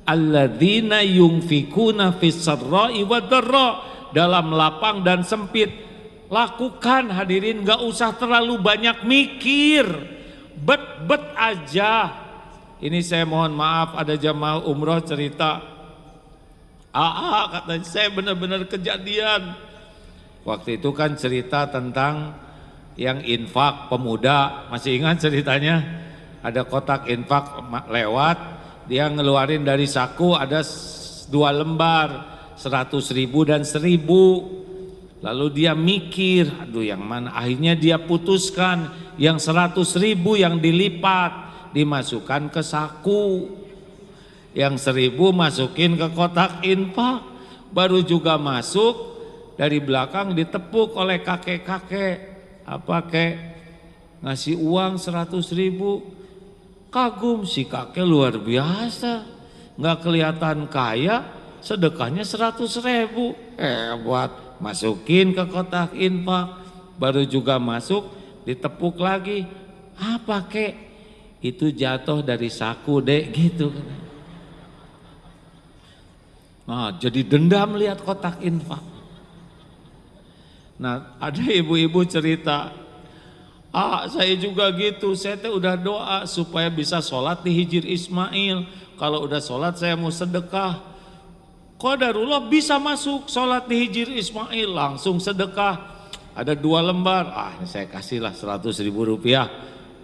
Alladzina yunfikuna fis sarra'i wad dharra, dalam lapang dan sempit. Lakukan hadirin, gak usah terlalu banyak mikir. Bet-bet aja. Ini saya mohon maaf, ada jamaah umroh cerita. Katanya saya benar-benar kejadian. Waktu itu kan cerita tentang yang infak pemuda, masih ingat ceritanya? Ada kotak infak lewat, dia ngeluarin dari saku ada 2 lembar, 100.000 dan 1.000. Lalu dia mikir, aduh yang mana? Akhirnya dia putuskan yang 100.000 yang dilipat, dimasukkan ke saku. Yang 1.000 masukin ke kotak infak, baru juga masuk. Dari belakang ditepuk oleh kakek-kakek. Apa kek? Ngasih uang 100.000. Kagum si kakek luar biasa. Nggak kelihatan kaya, sedekahnya 100.000. Hebat. Masukin ke kotak infak. Baru juga masuk, ditepuk lagi. Apa kek? Itu jatuh dari saku dek, gitu. Nah jadi dendam lihat kotak infak. Nah ada ibu-ibu cerita, saya juga gitu, saya udah doa supaya bisa sholat di Hijir Ismail. Kalau udah sholat saya mau sedekah. Qadarullah bisa masuk sholat di Hijir Ismail, langsung sedekah. Ada 2 lembar, saya kasihlah 100.000 rupiah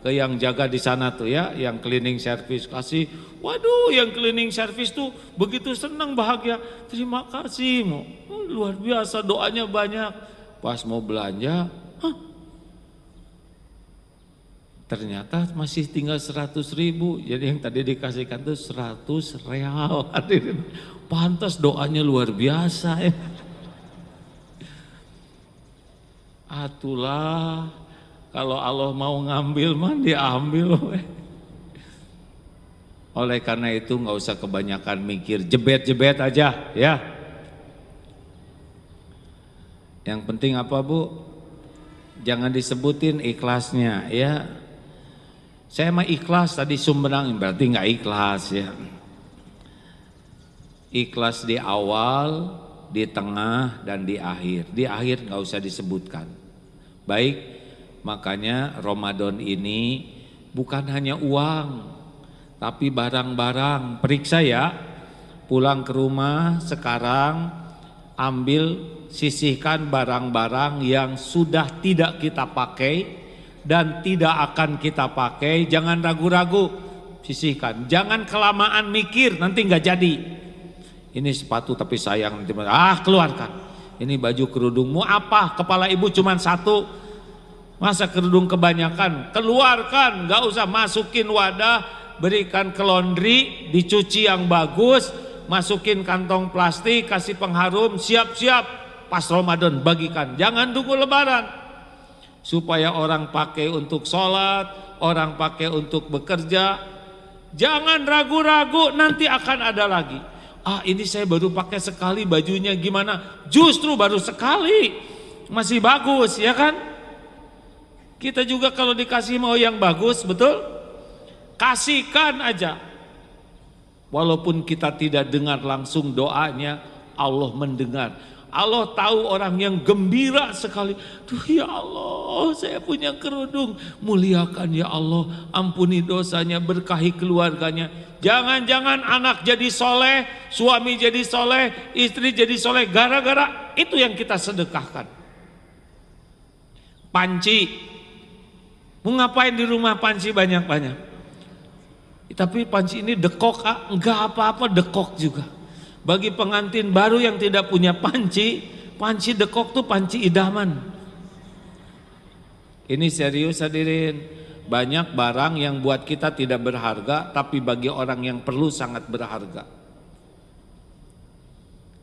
ke yang jaga di sana tuh ya, yang cleaning service kasih. Waduh, yang cleaning service tuh begitu senang bahagia. Terima kasih, luar biasa doanya banyak. Pas mau belanja, Ternyata masih tinggal 100.000. Jadi yang tadi dikasihkan tuh 100 real. Hadirin, pantas doanya luar biasa ya. Atulah kalau Allah mau ngambil mah diambil. Oleh karena itu nggak usah kebanyakan mikir, jebet-jebet aja ya. Yang penting apa Bu? Jangan disebutin ikhlasnya ya. Saya mah ikhlas tadi sumberang, berarti nggak ikhlas ya. Ikhlas di awal, di tengah dan di akhir. Di akhir nggak usah disebutkan. Baik, makanya Ramadan ini bukan hanya uang, tapi barang-barang. Periksa ya, pulang ke rumah sekarang ambil, sisihkan barang-barang yang sudah tidak kita pakai dan tidak akan kita pakai. Jangan ragu-ragu, sisihkan. Jangan kelamaan mikir, nanti nggak jadi. Ini sepatu tapi sayang, nanti keluarkan. Ini baju kerudungmu apa? Kepala ibu cuma satu, masa kerudung kebanyakan? Keluarkan, nggak usah masukin wadah, berikan ke laundry, dicuci yang bagus, masukin kantong plastik, kasih pengharum, siap-siap pas Ramadan bagikan. Jangan tunggu Lebaran. Supaya orang pakai untuk sholat, orang pakai untuk bekerja. Jangan ragu-ragu, nanti akan ada lagi. Ini saya baru pakai sekali, bajunya gimana? Justru baru sekali, masih bagus ya kan? Kita juga kalau dikasih mau yang bagus, betul? Kasihkan aja. Walaupun kita tidak dengar langsung doanya, Allah mendengar. Allah tahu orang yang gembira sekali. Duh ya Allah, saya punya kerudung. Muliakan ya Allah, ampuni dosanya, berkahi keluarganya. Jangan-jangan anak jadi soleh, suami jadi soleh, istri jadi soleh, gara-gara itu yang kita sedekahkan. Panci, mau ngapain di rumah panci banyak-banyak? Tapi panci ini dekok, enggak apa-apa dekok juga. Bagi pengantin baru yang tidak punya panci, panci dekok tuh panci idaman. Ini serius hadirin, banyak barang yang buat kita tidak berharga, tapi bagi orang yang perlu sangat berharga.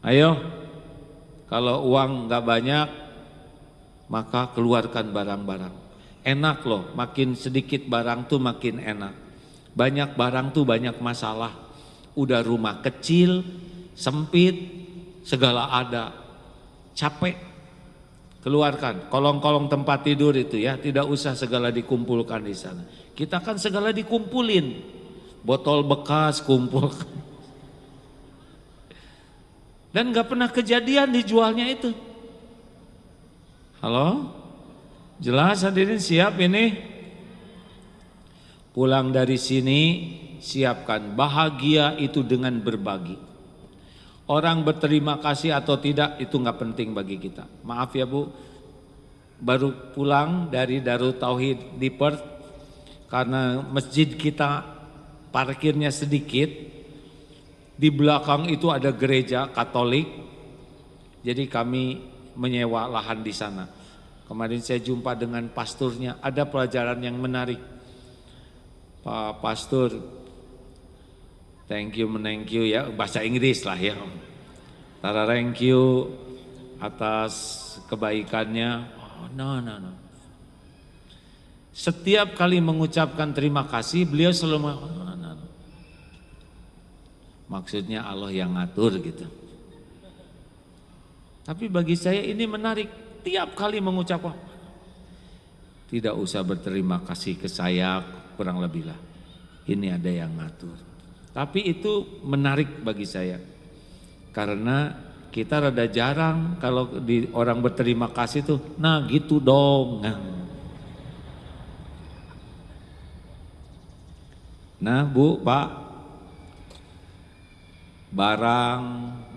Ayo, kalau uang nggak banyak, maka keluarkan barang-barang. Enak loh, makin sedikit barang tuh makin enak. Banyak barang tuh banyak masalah. Udah rumah kecil, sempit, segala ada, capek, keluarkan. Kolong-kolong tempat tidur itu ya, tidak usah segala dikumpulkan di sana. Kita kan segala dikumpulin, botol bekas kumpulkan, dan nggak pernah kejadian dijualnya itu. Halo, jelas hadirin, siap ini? Pulang dari sini, siapkan bahagia itu dengan berbagi. Orang berterima kasih atau tidak itu nggak penting bagi kita. Maaf ya Bu, baru pulang dari Darut Tauhid di Perth, karena masjid kita parkirnya sedikit, di belakang itu ada gereja Katolik, jadi kami menyewa lahan di sana. Kemarin saya jumpa dengan pasturnya, ada pelajaran yang menarik. Pak Pastor, thank you ya, bahasa Inggris lah ya. Thank you atas kebaikannya. No. Setiap kali mengucapkan terima kasih, beliau selalu maksudnya Allah yang ngatur gitu. Tapi bagi saya ini menarik, tiap kali mengucapkan, tidak usah berterima kasih ke saya, kurang lebih lah. Ini ada yang ngatur. Tapi itu menarik bagi saya, karena kita rada jarang kalau di orang berterima kasih tuh, nah gitu dong. Nah Bu, Pak, barang,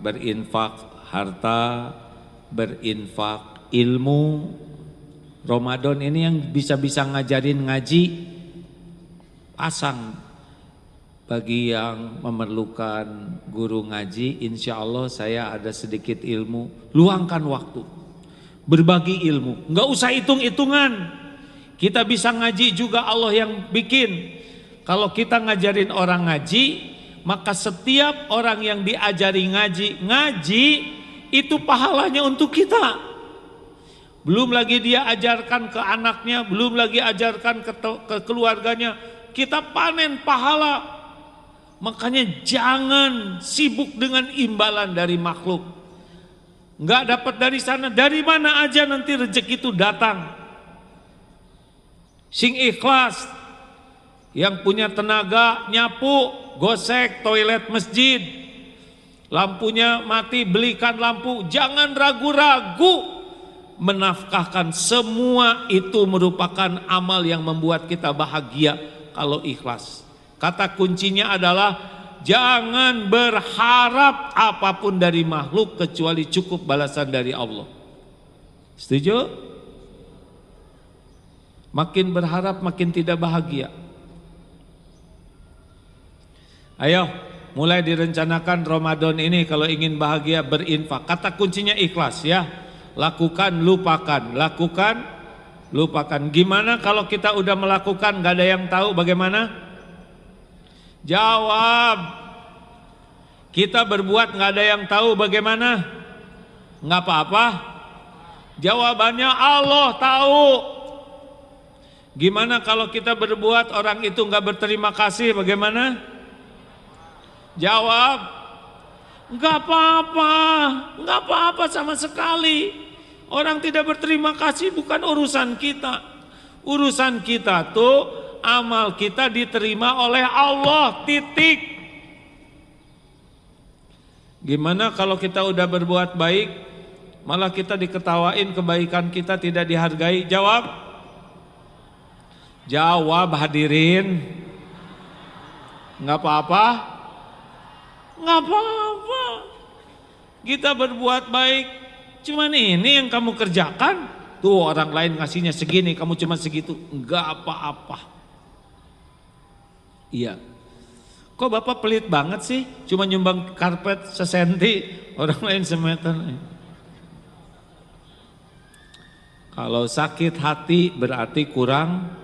berinfak harta, berinfak ilmu. Ramadan ini yang bisa-bisa ngajarin ngaji, pasang. Bagi yang memerlukan guru ngaji, insya Allah saya ada sedikit ilmu, luangkan waktu, berbagi ilmu, nggak usah hitung-hitungan. Kita bisa ngaji juga Allah yang bikin. Kalau kita ngajarin orang ngaji, maka setiap orang yang diajari ngaji itu pahalanya untuk kita. Belum lagi dia ajarkan ke anaknya, belum lagi ajarkan ke keluarganya, kita panen pahala. Makanya jangan sibuk dengan imbalan dari makhluk. Enggak dapat dari sana, dari mana aja nanti rezeki itu datang. Sing ikhlas, yang punya tenaga nyapu, gosek toilet masjid, lampunya mati belikan lampu, jangan ragu-ragu menafkahkan. Semua itu merupakan amal yang membuat kita bahagia kalau ikhlas. Kata kuncinya adalah jangan berharap apapun dari makhluk kecuali cukup balasan dari Allah. Setuju? Makin berharap makin tidak bahagia. Ayo, mulai direncanakan Ramadan ini kalau ingin bahagia berinfak. Kata kuncinya ikhlas ya. Lakukan, lupakan. Lakukan, lupakan. Gimana kalau kita udah melakukan gak ada yang tahu bagaimana? Jawab. Kita berbuat gak ada yang tahu bagaimana? Gak apa-apa. Jawabannya Allah tahu. Gimana kalau kita berbuat orang itu gak berterima kasih bagaimana? Jawab, gak apa-apa, gak apa-apa sama sekali. Orang tidak berterima kasih bukan urusan kita. Urusan kita tuh amal kita diterima oleh Allah, titik. Gimana kalau kita udah berbuat baik, malah kita diketawain kebaikan kita tidak dihargai? Jawab. Jawab hadirin. Gak apa-apa. Gak apa-apa. Kita berbuat baik, cuman ini yang kamu kerjakan. Tuh orang lain ngasihnya segini, kamu cuma segitu. Gak apa-apa. Iya. Kok Bapak pelit banget sih? Cuma nyumbang karpet sesenti, orang lain semeter. Kalau sakit hati berarti kurang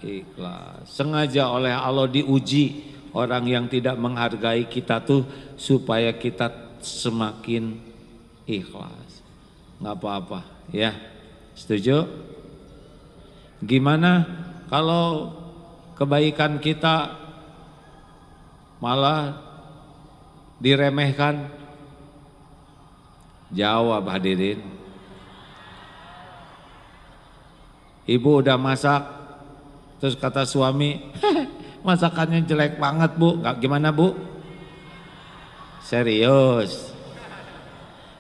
ikhlas. Sengaja oleh Allah diuji orang yang tidak menghargai kita tuh supaya kita semakin ikhlas. Nggak apa-apa ya. Setuju? Gimana kalau kebaikan kita malah diremehkan? Jawab hadirin. Ibu udah masak, terus kata suami, masakannya jelek banget bu. Gimana bu? Serius.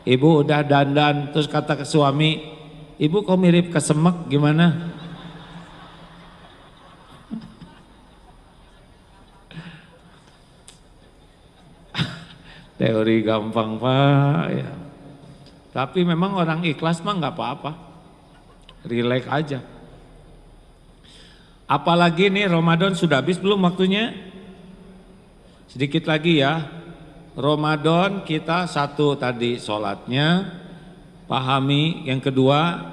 Ibu udah dandan, terus kata ke suami, ibu kok mirip kesemek, gimana? Teori gampang pak ya. Tapi memang orang ikhlas mah nggak apa-apa, relax aja. Apalagi nih Ramadan sudah habis belum waktunya? Sedikit lagi ya. Ramadan kita satu tadi sholatnya, pahami. Yang kedua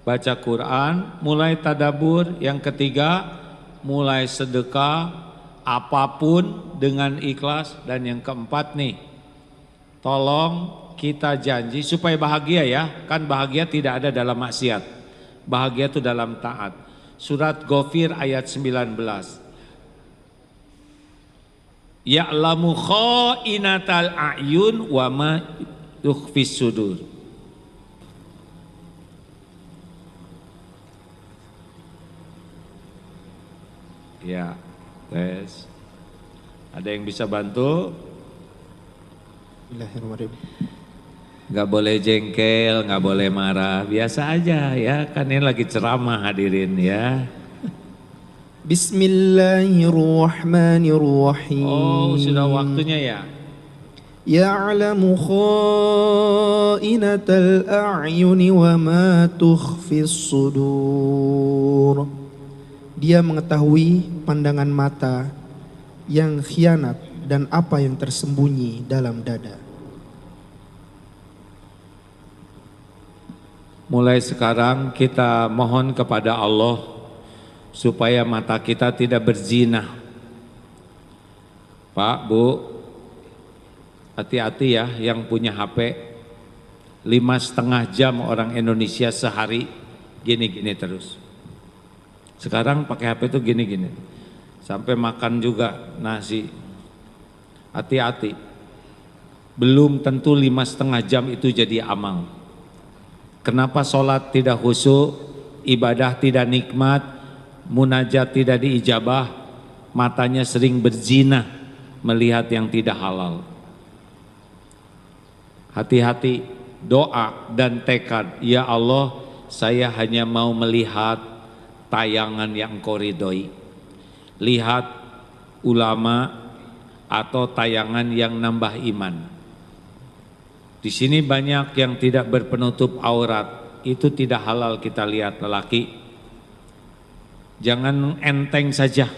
baca Quran, mulai tadabur. Yang ketiga mulai sedekah apapun dengan ikhlas. Dan yang keempat nih, tolong kita janji supaya bahagia ya. Kan bahagia tidak ada dalam maksiat, bahagia itu dalam taat. Surat Ghafir ayat 19. Ya'lamu kha'inatal a'yun wa ma yukhfis sudur. Ya, tes. Ada yang bisa bantu? Bismillahirrahmanirrahim. Gak boleh jengkel, gak boleh marah, biasa aja ya, kan ini lagi ceramah hadirin ya. Bismillahirrahmanirrahim. Oh sudah waktunya ya. Ya'lamu kha'inatal a'yuni wa ma tukhfis sudur. Dia mengetahui pandangan mata yang khianat dan apa yang tersembunyi dalam dada. Mulai sekarang kita mohon kepada Allah supaya mata kita tidak berzina. Pak, Bu, hati-hati ya yang punya HP. 5,5 jam orang Indonesia sehari gini-gini terus. Sekarang pakai HP itu gini-gini. Sampai makan juga nasi. Hati-hati. Belum tentu 5,5 jam itu jadi amal. Kenapa sholat tidak khusyuk, ibadah tidak nikmat, munajat tidak diijabah, matanya sering berzina melihat yang tidak halal. Hati-hati, doa dan tekad, ya Allah, saya hanya mau melihat tayangan yang Engkau ridhoi. Lihat ulama atau tayangan yang nambah iman. Di sini banyak yang tidak berpenutup aurat, itu tidak halal kita lihat lelaki. Jangan enteng saja.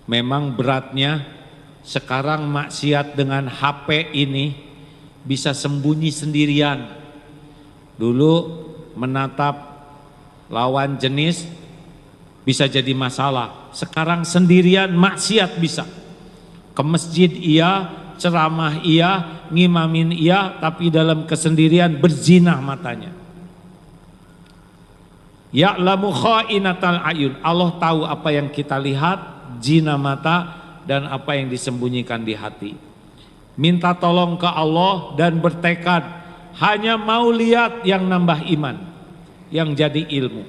Memang beratnya sekarang maksiat dengan HP ini bisa sembunyi sendirian. Dulu menatap lawan jenis bisa jadi masalah. Sekarang sendirian maksiat bisa. Ke masjid iya, ceramah iya, ngimamin iya, tapi dalam kesendirian berzinah matanya. Ya'lamu kha'inatal ayun. Allah tahu apa yang kita lihat, zina mata dan apa yang disembunyikan di hati. Minta tolong ke Allah dan bertekad hanya mau lihat yang nambah iman, yang jadi ilmu.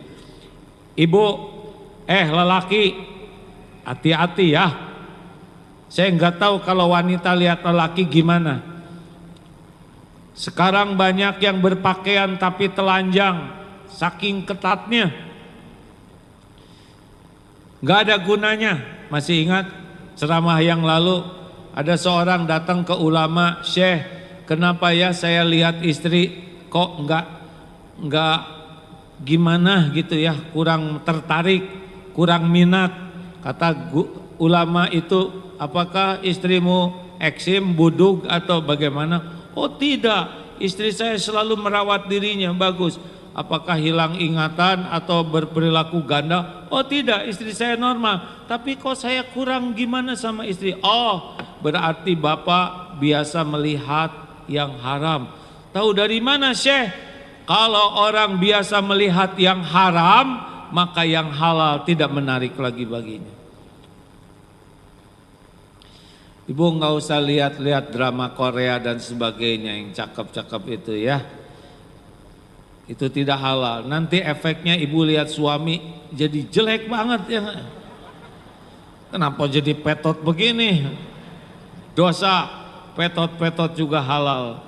Ibu, lelaki, hati-hati ya. Saya enggak tahu kalau wanita lihat lelaki gimana. Sekarang banyak yang berpakaian tapi telanjang, saking ketatnya. Enggak ada gunanya. Masih ingat ceramah yang lalu ada seorang datang ke ulama, "Syekh, kenapa ya saya lihat istri kok enggak gimana gitu ya, kurang tertarik, kurang minat." Kata ulama itu, "Apakah istrimu eksim, budug atau bagaimana?" "Oh tidak, istri saya selalu merawat dirinya, bagus." "Apakah hilang ingatan atau berperilaku ganda?" "Oh tidak, istri saya normal, tapi kok saya kurang gimana sama istri." "Oh, berarti bapak biasa melihat yang haram." "Tahu dari mana, Syekh?" "Kalau orang biasa melihat yang haram, maka yang halal tidak menarik lagi baginya." Ibu nggak usah lihat-lihat drama Korea dan sebagainya yang cakep-cakep itu ya. Itu tidak halal. Nanti efeknya ibu lihat suami jadi jelek banget ya. Kenapa jadi petot begini? Dosa, petot-petot juga halal.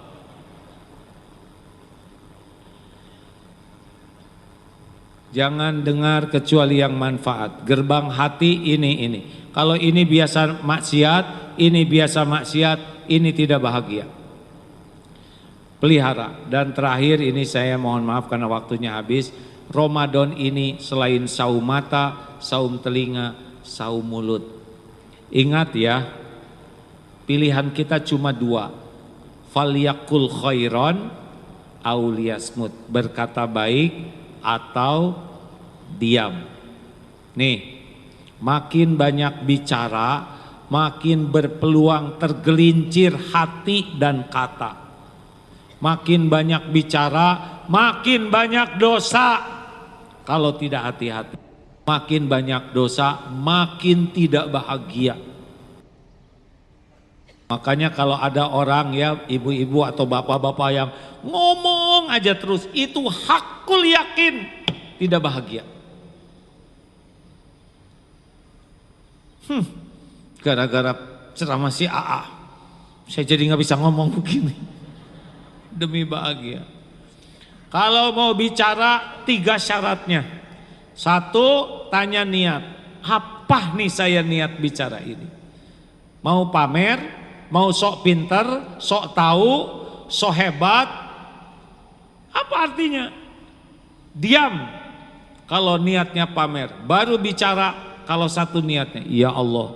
Jangan dengar kecuali yang manfaat. Gerbang hati ini. Kalau ini biasa maksiat, ini biasa maksiat, ini tidak bahagia. Pelihara. Dan terakhir ini saya mohon maaf karena waktunya habis. Ramadan ini selain saum mata, saum telinga, saum mulut. Ingat ya, pilihan kita cuma 2. Falyakul khairon au liyasmut, berkata baik atau diam. Nih, makin banyak bicara, makin berpeluang tergelincir hati dan kata. Makin banyak bicara, makin banyak dosa kalau tidak hati-hati. Makin banyak dosa, makin tidak bahagia. Makanya kalau ada orang ya, ibu-ibu atau bapak-bapak yang ngomong aja terus, itu hakul yakin tidak bahagia. Gara-gara ceramah si AA, saya jadi nggak bisa ngomong begini demi bahagia. Kalau mau bicara 3 syaratnya. 1, tanya niat. Apa nih saya niat bicara ini? Mau pamer, mau sok pinter, sok tahu, sok hebat. Apa artinya? Diam kalau niatnya pamer. Baru bicara kalau 1 niatnya, ya Allah,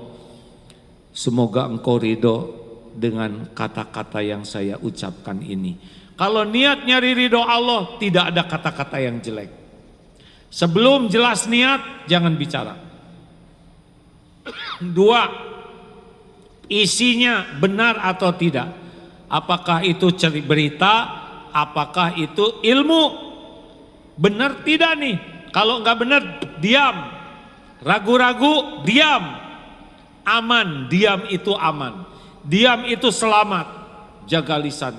semoga Engkau ridho dengan kata-kata yang saya ucapkan ini. Kalau niat nyari ridho Allah, tidak ada kata-kata yang jelek. Sebelum jelas niat, jangan bicara. 2, isinya benar atau tidak. Apakah itu berita, apakah itu ilmu? Benar tidak nih? Kalau nggak benar, diam. Ragu-ragu, diam. Aman, diam itu aman. Diam itu selamat. Jaga lisan.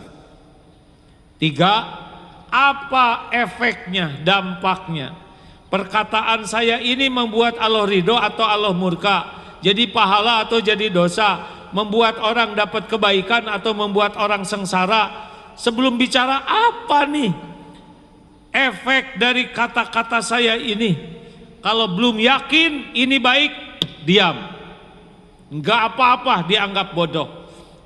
3, apa efeknya, dampaknya? Perkataan saya ini membuat Allah ridho atau Allah murka? Jadi pahala atau jadi dosa? Membuat orang dapat kebaikan atau membuat orang sengsara? Sebelum bicara, apa nih efek dari kata-kata saya ini? Kalau belum yakin ini baik, diam. Enggak apa-apa dianggap bodoh.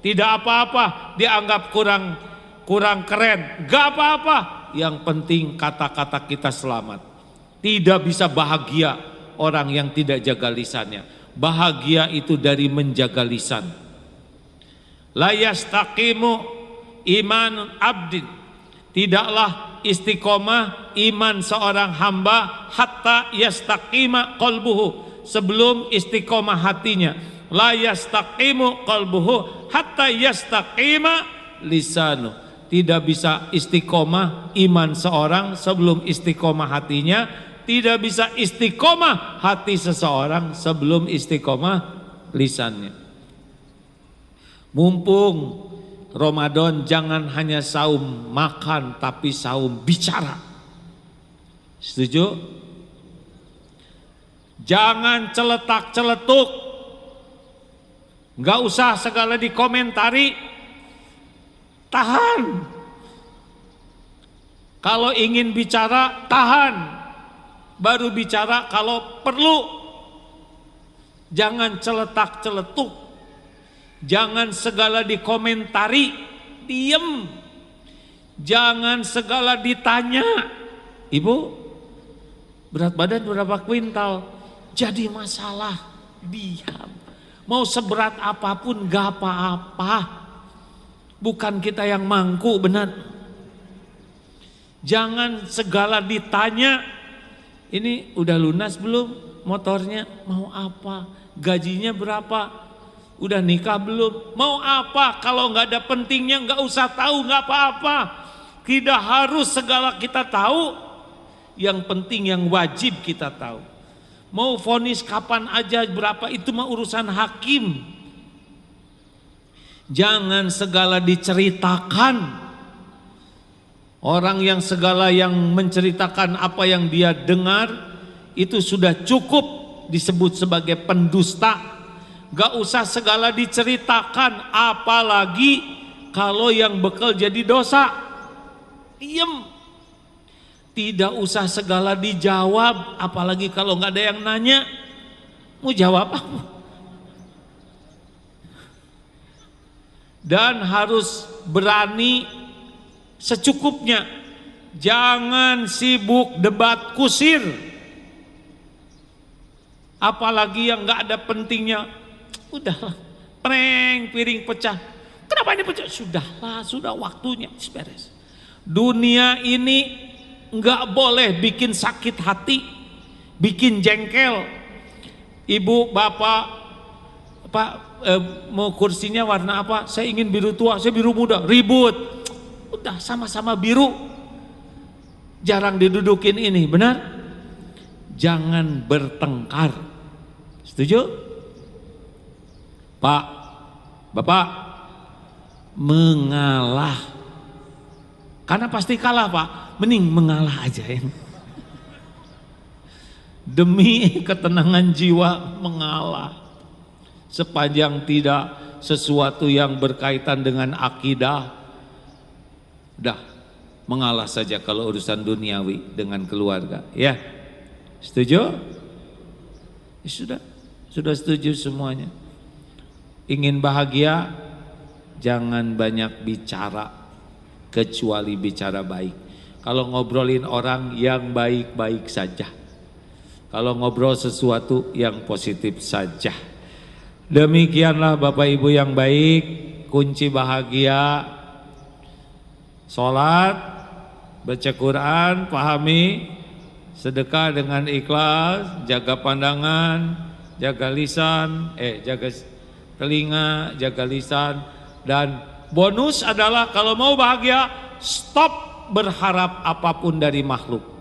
Tidak apa-apa dianggap kurang keren. Enggak apa-apa. Yang penting kata-kata kita selamat. Tidak bisa bahagia orang yang tidak jaga lisannya. Bahagia itu dari menjaga lisan. La yastaqimu iman abdin. Tidaklah istiqomah iman seorang hamba hatta yastaqima qalbuhu, sebelum istiqomah hatinya. La yastaqimu qalbuhu hatta yastaqima lisanu. Tidak bisa istiqomah iman seorang sebelum istiqomah hatinya. Tidak bisa istiqomah hati seseorang sebelum istiqomah lisannya. Mumpung Ramadan, jangan hanya saum makan tapi saum bicara. Setuju? Jangan celetak-celetuk. Enggak usah segala dikomentari. Tahan. Kalau ingin bicara, tahan. Baru bicara kalau perlu. Jangan celetak-celetuk. Jangan segala dikomentari. Diem. Jangan segala ditanya. Ibu, berat badan berapa kuintal? Jadi masalah. Diam. Mau seberat apapun gak apa-apa. Bukan kita yang mangku, benar. Jangan segala ditanya. Ini udah lunas belum motornya? Mau apa? Gajinya berapa? Udah nikah belum? Mau apa? Kalau nggak ada pentingnya nggak usah tahu, nggak apa-apa. Tidak harus segala kita tahu. Yang penting yang wajib kita tahu. Mau vonis kapan aja berapa, itu mah urusan hakim. Jangan segala diceritakan. Orang yang segala yang menceritakan apa yang dia dengar itu sudah cukup disebut sebagai pendusta. Gak usah segala diceritakan, apalagi kalau yang bekal jadi dosa. Diem. Tidak usah segala dijawab, apalagi kalau gak ada yang nanya. Mau jawab apa? Dan harus berani secukupnya. Jangan sibuk debat kusir. Apalagi yang gak ada pentingnya. Udahlah, preng, piring pecah. Kenapa ini pecah? Sudahlah, sudah waktunya, beres. Dunia ini gak boleh bikin sakit hati, bikin jengkel. Ibu, bapak, Pak, mau kursinya warna apa? Saya ingin biru tua, saya biru muda. Ribut. Udah sama-sama biru, jarang didudukin ini, benar? Jangan bertengkar. Setuju? Pak, bapak, mengalah. Karena pasti kalah Pak, mending mengalah aja ya. Demi ketenangan jiwa mengalah. Sepanjang tidak sesuatu yang berkaitan dengan akidah, dah mengalah saja kalau urusan duniawi dengan keluarga, ya. Setuju? Ya, sudah setuju semuanya. Ingin bahagia, jangan banyak bicara kecuali bicara baik. Kalau ngobrolin orang yang baik-baik saja. Kalau ngobrol sesuatu yang positif saja. Demikianlah Bapak Ibu yang baik, kunci bahagia. Sholat, baca Quran, pahami, sedekah dengan ikhlas, jaga pandangan, jaga lisan, jaga telinga, jaga lisan. Dan bonus adalah kalau mau bahagia, stop berharap apapun dari makhluk.